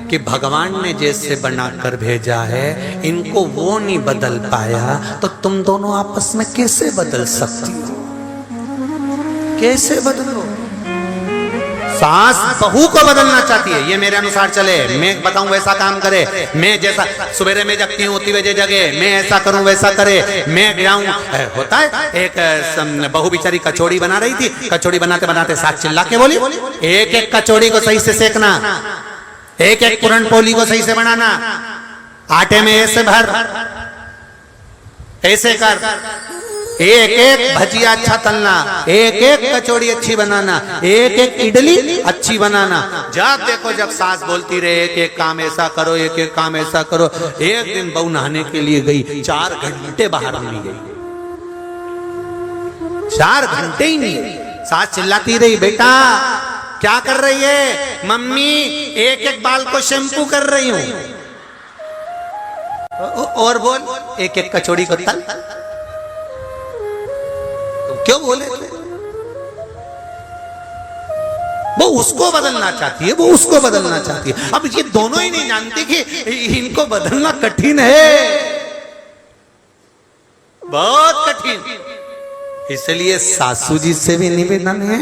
कि भगवान ने जैसे बनाकर भेजा है इनको वो नहीं बदल पाया, तो तुम दोनों आपस में कैसे बदल सकती हो? कैसे बदलो? सास बहू को बदलना चाहती है, ये मेरे अनुसार चले, मैं बताऊं वैसा काम करे, मैं जैसा सवेरे में जगती हूँ उतनी बजे जगे, मैं ऐसा करूं वैसा करे, मैं जाऊं। होता है एक बहू बेचारी कचौड़ी बना रही थी, कचौड़ी बनाते बनाते साथ चिल्ला के बोली, एक एक कचौड़ी को सही से सेकना, एक एक पूरन पोली को सही से बनाना, आटे में ऐसे भर, ऐसे कर, एक एक भजिया अच्छा तलना, एक एक कचौड़ी अच्छी बनाना, एक एक इडली अच्छी बनाना। जब देखो जब सास बोलती रहे एक एक काम ऐसा करो, एक एक काम ऐसा करो। एक दिन बहू नहाने के लिए गई, 4 घंटे बाहर नहीं गई, 4 घंटे ही नहीं। सास चिल्लाती रही, बेटा क्या कर रही है? मम्मी एक एक बाल को शैम्पू कर रही हूं। और बोल, एक एक कचौड़ी को तल। क्यों बोले? वो उसको बदलना चाहती है, वो उसको बदलना चाहती है। अब ये दोनों ही नहीं जानते कि इनको बदलना कठिन है, बहुत कठिन। इसलिए सासू जी से भी निवेदन है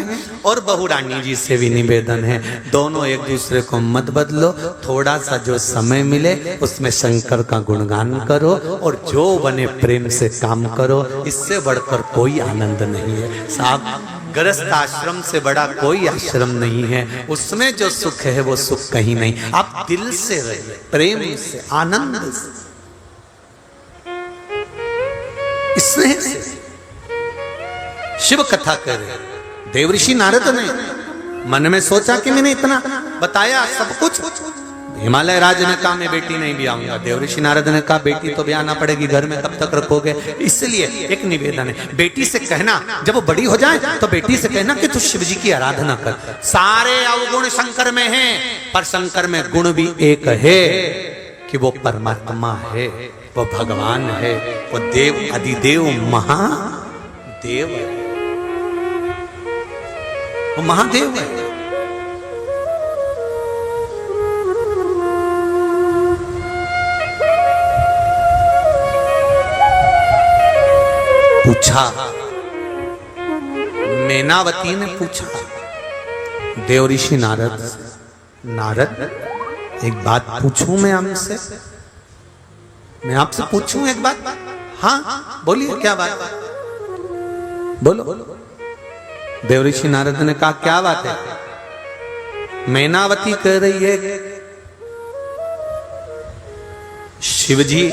और बहू रानी जी से भी निवेदन है, दोनों एक दूसरे को मत बदलो। थोड़ा सा जो समय मिले उसमें शंकर का गुणगान करो और जो बने प्रेम से काम करो। इससे बढ़कर कोई आनंद नहीं है साहब। गृहस्थ आश्रम से बड़ा कोई आश्रम नहीं है, उसमें जो सुख है वो सुख कहीं नहीं। आप दिल से रहिए, प्रेम से, आनंद से, स्नेह से। शिव कथा करे देवऋषि नारद ने मन में सोचा कि मैंने इतना बताया सब कुछ। हिमालय राज ने कहा मैं बेटी नहीं भी आऊंगा। देवऋषि नारद ने कहा बेटी तो भी आना पड़ेगी, घर में कब तक रखोगे? इसलिए एक निवेदन है, बेटी से कहना जब वो बड़ी हो जाए तो बेटी से कहना कि तू शिव जी की आराधना कर। सारे अवगुण शंकर में हैं, पर शंकर में गुण भी एक है कि वो परमात्मा है, वो भगवान है, वो देव अधिदेव महादेव है, वो महादेव है। पूछा, मैनावती ने पूछा देवऋषि नारद से, नारद एक बात पूछूं मैं आपसे? मैं आपसे पूछूं एक बात? हाँ बोलिए, क्या बात? बोलो। देवऋषि नारद ने कहा क्या बात है? मैनावती कह रही है शिवजी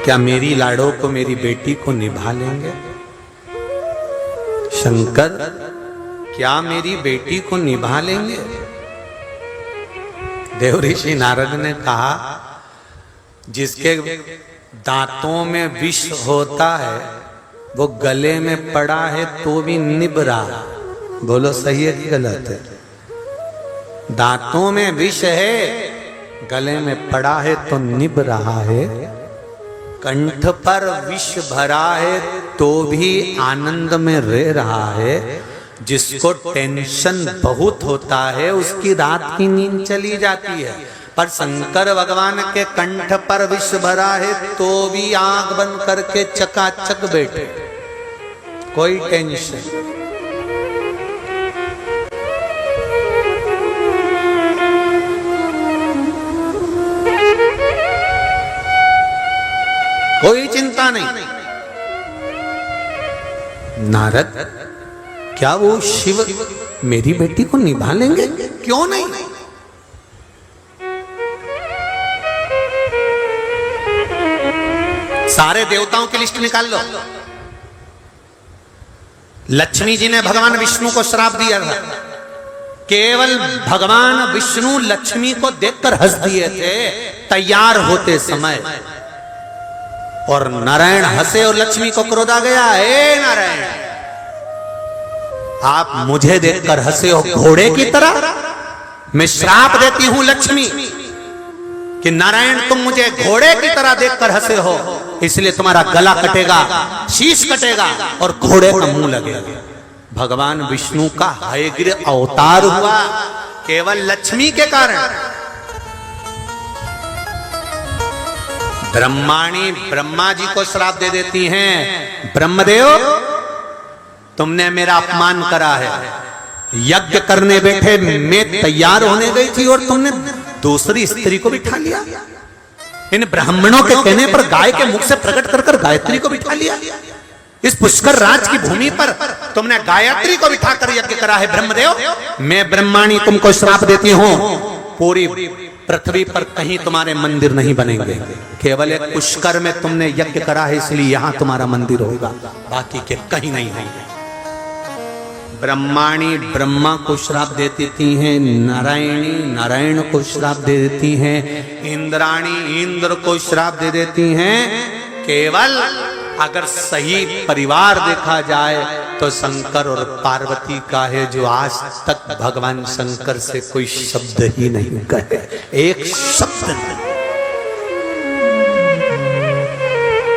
क्या मेरी लाड़ो को, मेरी बेटी को निभा लेंगे? शंकर क्या मेरी बेटी को निभा लेंगे? देवऋषि नारद ने कहा जिसके दांतों में विष होता है वो गले में पड़ा है तो भी निभ रहा। बोलो सही है कि गलत है? दांतों में विष है, गले में पड़ा है तो निभ रहा है। कंठ पर विष भरा है तो भी आनंद में रह रहा है। जिसको टेंशन बहुत होता है उसकी रात की नींद चली जाती है, पर शंकर भगवान के कंठ पर विष भरा है तो भी आंख बंद करके चकाचक बैठे, कोई टेंशन। कोई चिंता नहीं। नारद क्या वो शिव मेरी बेटी को निभा लेंगे? क्यों नहीं? सारे देवताओं की लिस्ट निकाल लो। लक्ष्मी जी ने भगवान विष्णु को श्राप दिया था, केवल भगवान विष्णु लक्ष्मी को देखकर हंस दिए थे तैयार होते समय, और नारायण हंसे और लक्ष्मी को क्रोध आ गया। हे नारायण, आप मुझे देखकर हंसे हो घोड़े की तरह, मैं श्राप देती हूं लक्ष्मी कि नारायण तुम मुझे घोड़े की तरह देखकर हंसे हो, इसलिए तुम्हारा गला कटेगा, शीश कटेगा और घोड़े का मुंह लगेगा। भगवान विष्णु का हयग्रीव अवतार हुआ केवल लक्ष्मी के कारण। ब्रह्माणी ब्रह्मा जी को श्राप दे देती हैं, ब्रह्मदेव तुमने मेरा अपमान करा है, यज्ञ करने बैठे मैं तैयार होने गई थी और तुमने दूसरी स्त्री को बिठा लिया। इन ब्राह्मणों के कहने पर गाय के मुख से प्रकट कर कर गायत्री को बिठा लिया। इस पुष्कर राज की भूमि पर तुमने गायत्री को बिठाकर यज्ञ करा है। ब्रह्मदेव मैं ब्रह्माणी तुमको श्राप देती हूं, पूरी पृथ्वी पर कहीं तुम्हारे मंदिर नहीं बनेंगे, केवल एक पुष्कर में तुमने यज्ञ करा है इसलिए यहां तुम्हारा मंदिर होगा, बाकी के कहीं नहीं होंगे। ब्रह्माणी ब्रह्मा को श्राप दे देती हैं, नारायणी नारायण को श्राप दे देती हैं, इंद्राणी इंद्र को श्राप दे देती हैं। केवल अगर सही परिवार देखा जाए तो शंकर और पार्वती का है, जो आज तक भगवान शंकर से कोई शब्द ही नहीं कहे, एक शब्द नहीं।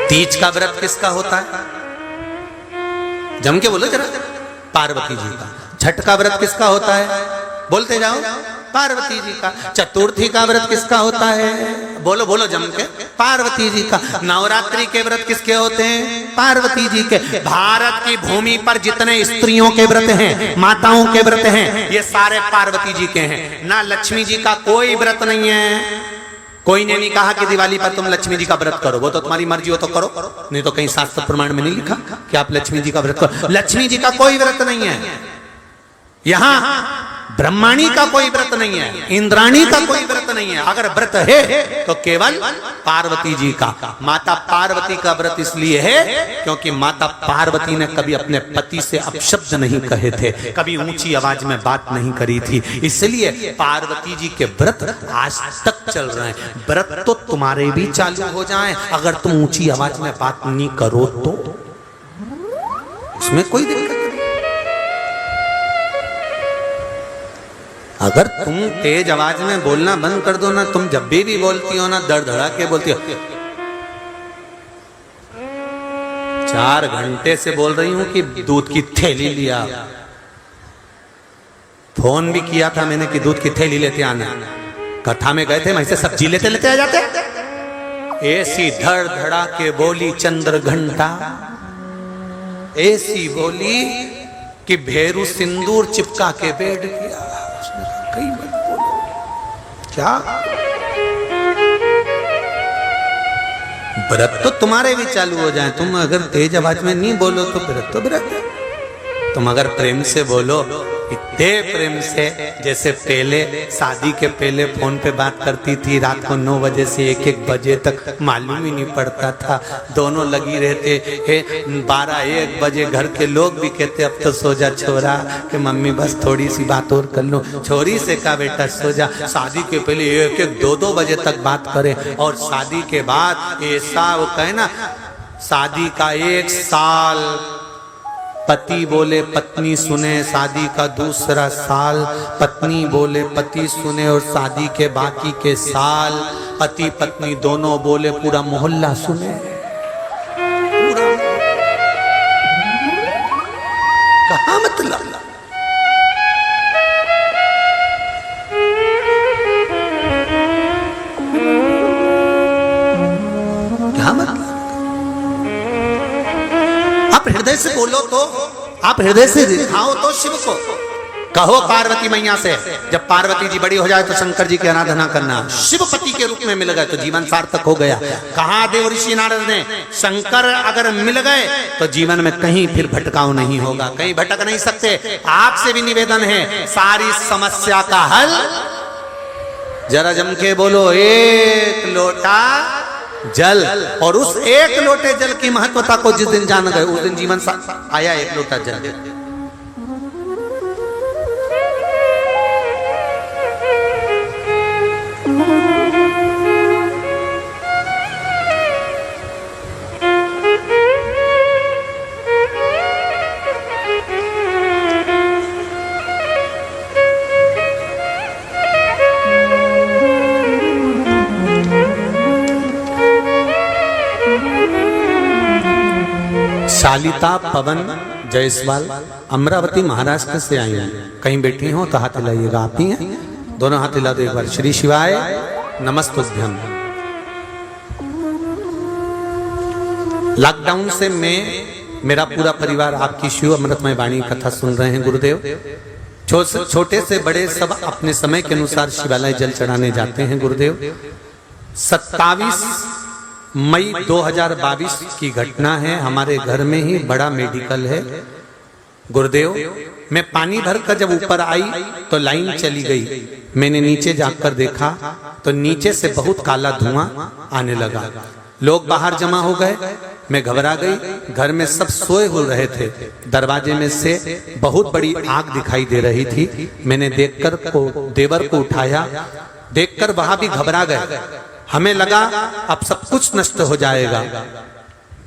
तीज का व्रत किसका होता है? जम के बोलो जरा। पार्वती जी का। छठ का व्रत किसका होता है? बोलते जाओ। पार्वती जी का। चतुर्थी का व्रत किसका होता है? बोलो बोलो जम के। पार्वती जी का। नवरात्रि के व्रत किसके होते हैं? पार्वती जी के। भारत की भूमि पर जितने स्त्रियों के व्रत हैं, माताओं के व्रत हैं, ये सारे पार्वती जी के हैं। ना लक्ष्मी जी का कोई व्रत नहीं है। कोई ने नहीं कहा कि दिवाली पर तुम लक्ष्मी जी का व्रत करो, वो तो तुम्हारी मर्जी हो तो करो, नहीं तो कहीं शास्त्र प्रमाण में नहीं लिखा कि आप लक्ष्मी जी का व्रत करो। लक्ष्मी जी का कोई व्रत नहीं है। यहां ब्रह्माणी का कोई व्रत नहीं है, इंद्राणी का कोई व्रत नहीं है। अगर व्रत है तो केवल पार्वती जी का। माता पार्वती का व्रत इसलिए है क्योंकि माता पार्वती ने कभी अपने पति से अपशब्द नहीं कहे थे, कभी ऊंची आवाज में बात नहीं करी थी, इसलिए पार्वती जी के व्रत आज तक चल रहे हैं। व्रत तो तुम्हारे भी चालू हो जाए, अगर तुम ऊंची आवाज में बात नहीं करो तो इसमें कोई दिक्कत नहीं। अगर तुम तेज आवाज में बोलना बंद कर दो ना, तुम जब भी बोलती हो ना धड़धड़ा के बोलती हो। 4 घंटे से बोल रही हूं कि दूध की थैली लिया, फोन भी किया था मैंने कि दूध की थैली लेते आना। कथा में गए थे, वहीं से सब्जी लेते लेते आ जाते। ऐसी धड़धड़ा के बोली चंद्र घंटा, ऐसी बोली कि भेरू सिंदूर चिपका के बैठ गया। कई मत बोलो। क्या व्रत तो तुम्हारे भी चालू हो जाए, तुम अगर तेज आवाज में नहीं बोलो तो व्रत तो व्रत है। तुम अगर प्रेम से बोलो, इतने प्रेम से, जैसे पहले शादी के पहले फोन पे बात करती थी रात को 9 बजे से 1-1 बजे तक, मालूम ही नहीं पड़ता था, दोनों लगी रहते हैं। 12-1 बजे घर के लोग भी कहते अब तो सो जा छोरा, कि मम्मी बस थोड़ी सी बात और कर लो। छोरी से कहा बेटा सो जा। शादी के पहले 1-1, 2-2 बजे तक बात करें, और शादी के बाद ऐसा वो कहे ना, शादी का 1 साल पति बोले पत्नी सुने, शादी का दूसरा साल पत्नी बोले पति सुने, और शादी के बाकी के साल पति पत्नी दोनों बोले पूरा मोहल्ला सुने। कहा मतलब? क्या मतलब? आप हृदय से बोलो तो, आप हृदय से दिखाओ तो शिव को। कहो पार्वती मैया से, जब पार्वती जी बड़ी हो जाए तो शंकर जी की आराधना करना। शिव पति के रूप में मिल गए तो जीवन सार्थक हो गया। कहा देव ऋषि नारद ने, शंकर अगर मिल गए तो जीवन में कहीं फिर भटकाव नहीं होगा, कहीं भटक नहीं सकते। आपसे भी निवेदन है, सारी समस्या का हल जरा जम के बोलो, 1 लोटा जल। और उस 1 लोटे जल की महत्वता को जिस दिन जान गए उस दिन जीवन आया 1 लोटा जल। शालिता पवन जायसवाल अमरावती महाराष्ट्र से आई हैं। कहीं बैठी हो तो हाथ हिलाइएगा। आप ही हैं? दोनों हाथ हिला दो एक बार। श्री शिवाय नमस्तुभ्यम। लॉकडाउन से मैं, मेरा पूरा परिवार आपकी शिव अमृतमय वाणी कथा सुन रहे हैं। गुरुदेव, छोटे से बड़े सब अपने समय के अनुसार शिवालय जल चढ़ाने जाते हैं। गुरुदेव, 27 मई 2022 की घटना है। हमारे घर में ही बड़ा मेडिकल है, गुरुदेव मैं पानी भर कर जब ऊपर आई तो लाइन चली गई। मैंने नीचे जाकर देखा तो नीचे से बहुत काला धुआं आने लगा। लोग बाहर जमा हो गए, मैं घबरा गई। घर में सब सोए हो रहे थे। दरवाजे में से बहुत बड़ी आग दिखाई दे रही थी। मैंने देखकर देवर को उठाया। देखकर वहां भी घबरा गए। हमें लगा अब सब कुछ नष्ट हो जाएगा।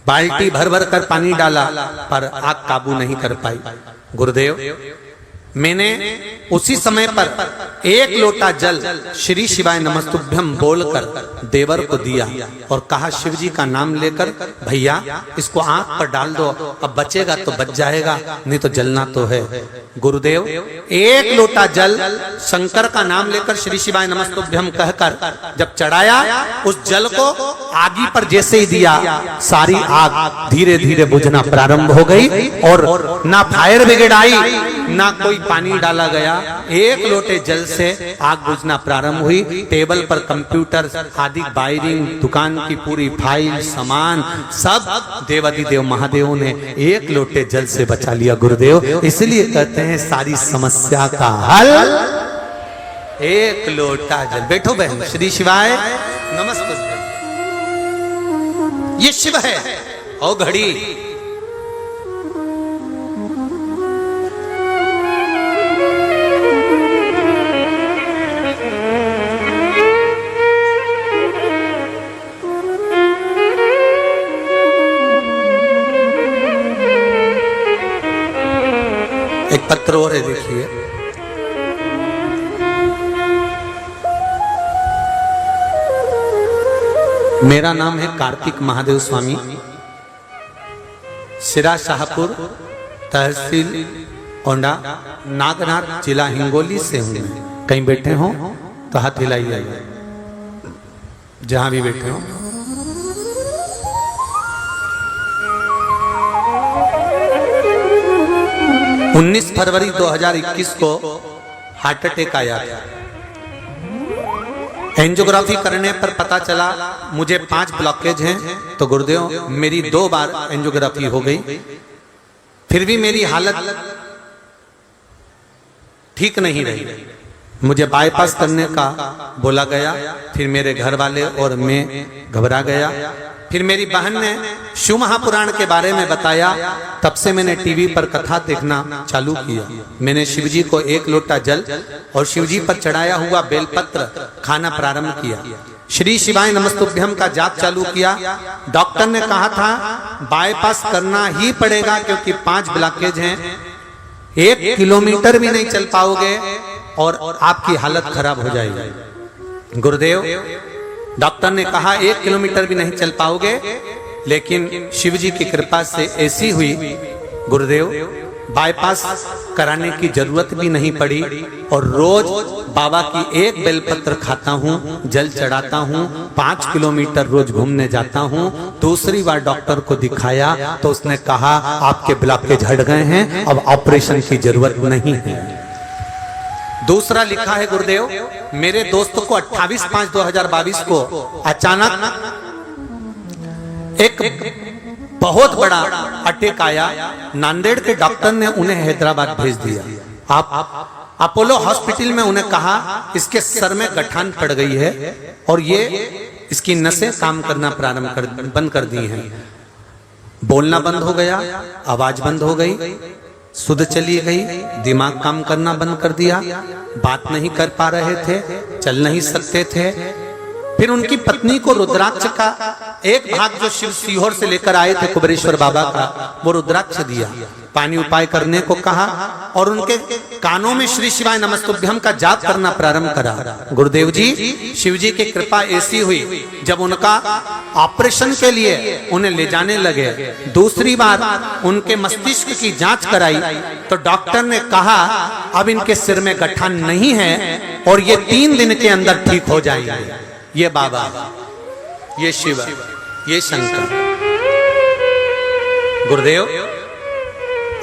बाल्टी भर भर कर पानी डाला पर आग काबू नहीं कर पाई। गुरुदेव मैंने उसी समय पर एक लोटा जल श्री शिवाय नमस्तुभ्यम बोलकर देवर को दिया और कहा शिव जी का नाम लेकर भैया इसको आंख पर डाल दो, अब बचेगा तो बच जाएगा, नहीं तो जलना तो है। गुरुदेव एक लोटा जल शंकर का नाम लेकर श्री शिवाय नमस्तुभ्यम कहकर जब चढ़ाया, उस जल को आगी पर जैसे ही दिया सारी आग धीरे धीरे बुझना प्रारंभ हो गई और ना फायर ब्रिगेड आई ना कोई पानी डाला गया। एक लोटे जल से आग बुझना प्रारंभ हुई। टेबल पर कंप्यूटर आदि वायरिंग, दुकान की पूरी फाइल सामान सब देवाधिदेव महादेव ने एक लोटे जल से बचा लिया। गुरुदेव इसलिए कहते हैं सारी समस्या का हल एक लोटा जल। बैठो बहन, श्री शिवाय नमस्ते। ये शिव है। ओ घड़ी एक पत्र और है, देखिए। मेरा नाम है कार्तिक महादेव स्वामी, सिरा शाहपुर तहसील ओंडा नागनाथ जिला हिंगोली से हूं। कहीं बैठे हो तो हाथ हिलाइए, जहां भी बैठे हो। उन्नीस फरवरी 2021 को हार्ट अटैक आया। एंजियोग्राफी करने पर पता चला मुझे 5 ब्लॉकेज हैं। तो गुरुदेव मेरी 2 बार एंजियोग्राफी हो गई, फिर भी मेरी हालत ठीक नहीं रही। मुझे बाईपास करने का बोला गया। फिर मेरे घर वाले और मैं घबरा गया। फिर मेरी बहन ने शिव महापुराण के बारे में बताया। तब से मैंने टीवी पर कथा देखना चालू किया। मैंने शिव जी को एक लोटा जल और शिव जी पर चढ़ाया हुआ बेलपत्र खाना प्रारंभ किया। श्री शिवाय नमस्तुभ्यम का जाप चालू किया। डॉक्टर ने कहा था बाईपास करना ही पड़ेगा क्योंकि 5 ब्लॉकेज हैं, 1 किलोमीटर भी नहीं चल पाओगे और आपकी हालत खराब हो जाएगी। गुरुदेव डॉक्टर ने कहा 1 किलोमीटर भी नहीं चल पाओगे, लेकिन शिव जी की कृपा से ऐसी हुई गुरुदेव बाईपास कराने की जरूरत भी नहीं पड़ी और रोज बाबा की एक बेलपत्र खाता हूँ, जल चढ़ाता हूँ, 5 किलोमीटर रोज घूमने जाता हूँ। दूसरी बार डॉक्टर को दिखाया तो उसने कहा आपके ब्लॉकेज हट गए हैं, अब ऑपरेशन की जरूरत नहीं है। दूसरा लिखा है गुरुदेव मेरे दोस्त को 28/5/2022 को अचानक एक बहुत बड़ा अटैक आया। नांदेड़ के डॉक्टर ने उन्हें हैदराबाद भेज दिया। आप अपोलो हॉस्पिटल में उन्हें कहा इसके सर में गठान पड़ गई है और ये इसकी नसें काम करना बंद कर दी हैं। बोलना बंद हो गया, आवाज बंद हो गई, सुध चली गई, दिमाग काम करना बंद कर दिया, बात नहीं कर पा रहे थे, चल नहीं सकते थे। फिर उनकी पत्नी को रुद्राक्ष का एक भाग जो शिव सीहोर से लेकर आए थे कुबेरेश्वर बाबा का, वो रुद्राक्ष दिया। पानी उपाय करने को कहा और उनके कानों में श्री शिवाय नमस्तुभ्यम का जाप करना प्रारंभ करा। गुरुदेव जी शिव जी की कृपा ऐसी हुई जब उनका ऑपरेशन के लिए उन्हें ले जाने लगे, दूसरी बार उनके मस्तिष्क की जांच कराई तो डॉक्टर ने कहा अब इनके सिर में गठान नहीं है और ये 3 दिन के अंदर ठीक हो जाएंगे। ये बाबा, ये शिव, ये शंकर। गुरुदेव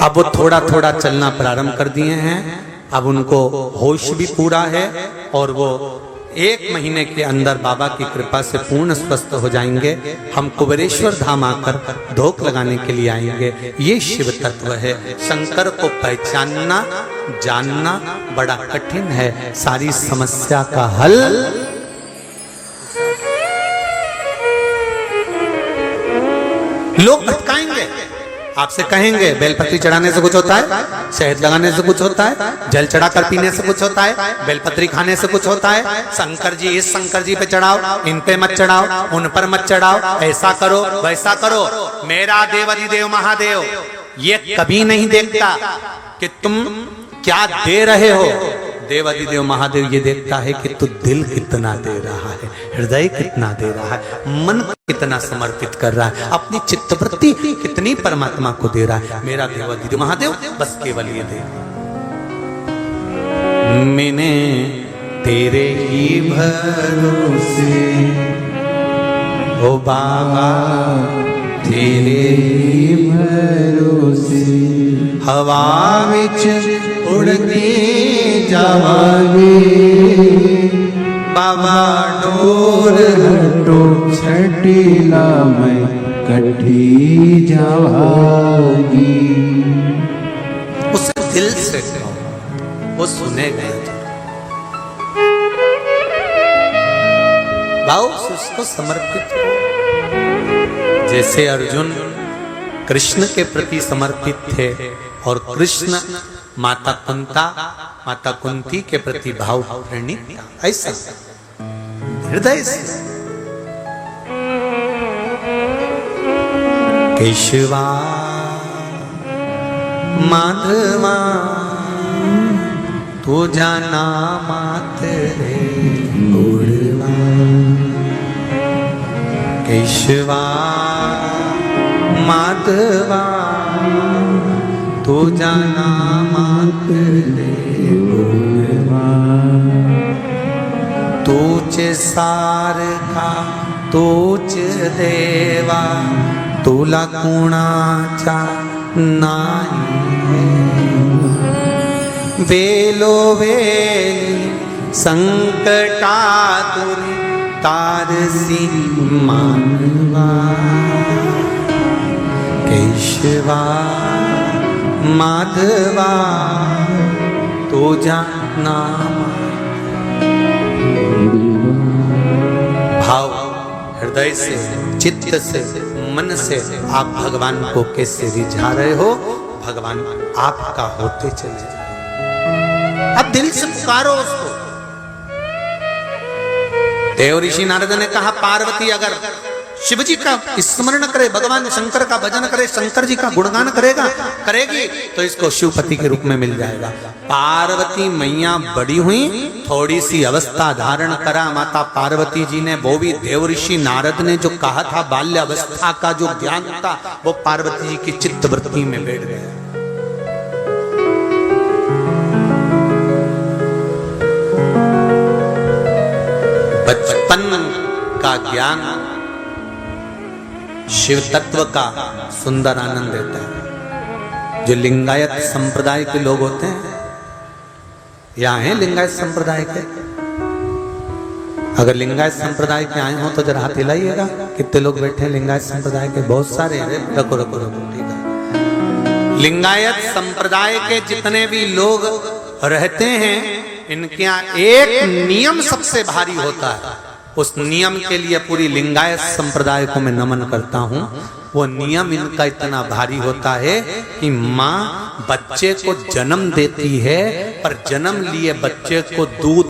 अब वो थोड़ा थोड़ा चलना प्रारंभ कर दिए हैं। अब उनको होश भी पूरा है और वो 1 महीने के अंदर बाबा की कृपा से पूर्ण स्वस्थ हो जाएंगे। हम कुबेरेश्वर धाम आकर धोख लगाने के लिए आएंगे। ये शिव तत्व है। शंकर को पहचानना जानना बड़ा कठिन है। सारी समस्या का हल लोग भटकाएंगे। आपसे कहेंगे बेलपत्री चढ़ाने से कुछ होता है, शहद लगाने से कुछ होता है, जल चढ़ाकर पीने से कुछ होता है, बेलपत्री खाने से कुछ होता है, शंकर जी इस शंकर जी पे चढ़ाओ, इन पे मत चढ़ाओ, उन पर मत चढ़ाओ, ऐसा करो वैसा करो। मेरा देवाधिदेव महादेव ये कभी नहीं देखता कि तुम क्या दे रहे हो। देवाधिदेव महादेव ये देखता है कि तू दिल कितना दे रहा है, हृदय कितना दे रहा है, मन कितना समर्पित कर रहा है, अपनी चित्तवृत्ति कितनी परमात्मा को दे रहा है। मेरा देवाधिदेव महादेव बस केवल ये दे, मैंने तेरे ही भरोसे ओ बाबा तेरे ही भरोसे हवा विच उड़के जावांगे बाबा डोर हटो छटीला मैं कठी जावागी। उसे दिल से कहो, वो सुनेगा। भाव उसको समर्पित हो। जैसे अर्जुन कृष्ण के प्रति समर्पित थे और कृष्ण माता कुंती के प्रति भाव प्रणीत था, ऐसा हृदय से। केशवा माधवा तू जाना माते गुणवा, केशवा माधवा तू जाना माते गुणवा, तूच सारखा तूच देवा तुला कुणाचा नाही। वेलो वेली संकटातुर तारसी मानवा, केशवा माधवा तुझा नाम। भाव हृदय से चित्त से मन से आप भगवान को कैसे रिझा रहे हो, भगवान आपका होते चले जाए। अब दिल से पुकारो उसको। देव ऋषि नारद ने कहा पार्वती अगर शिव जी का स्मरण करे, भगवान शंकर का भजन करे, शंकर जी का गुणगान करेगी तो इसको शिवपति के रूप में मिल जाएगा। पार्वती मैया बड़ी हुई, थोड़ी सी अवस्था धारण करा माता पार्वती जी ने। वो भी देव ऋषि नारद ने जो कहा था बाल्यावस्था का जो ज्ञान था वो पार्वती जी की चित्तवृत्ति में बैठ गया। बचपन का ज्ञान शिव तत्व का सुंदर आनंद देता है। जो लिंगायत संप्रदाय के लोग होते हैं, यहाँ हैं लिंगायत संप्रदाय के, अगर लिंगायत संप्रदाय के आए हो तो जरा हाथ हिलाइएगा। कितने लोग बैठे हैं लिंगायत संप्रदाय के? बहुत सारे हैं। रखो रखो रखो, ठीक है। लिंगायत संप्रदाय के जितने भी लोग रहते हैं, इनके यहाँ एक नियम सबसे भारी होता है। उस नियम के लिए पूरी लिंगायत संप्रदाय को मैं नमन करता हूँ। वो नियम इनका इतना भारी होता है कि माँ बच्चे को जन्म देती है, पर जन्म लिए बच्चे को दूध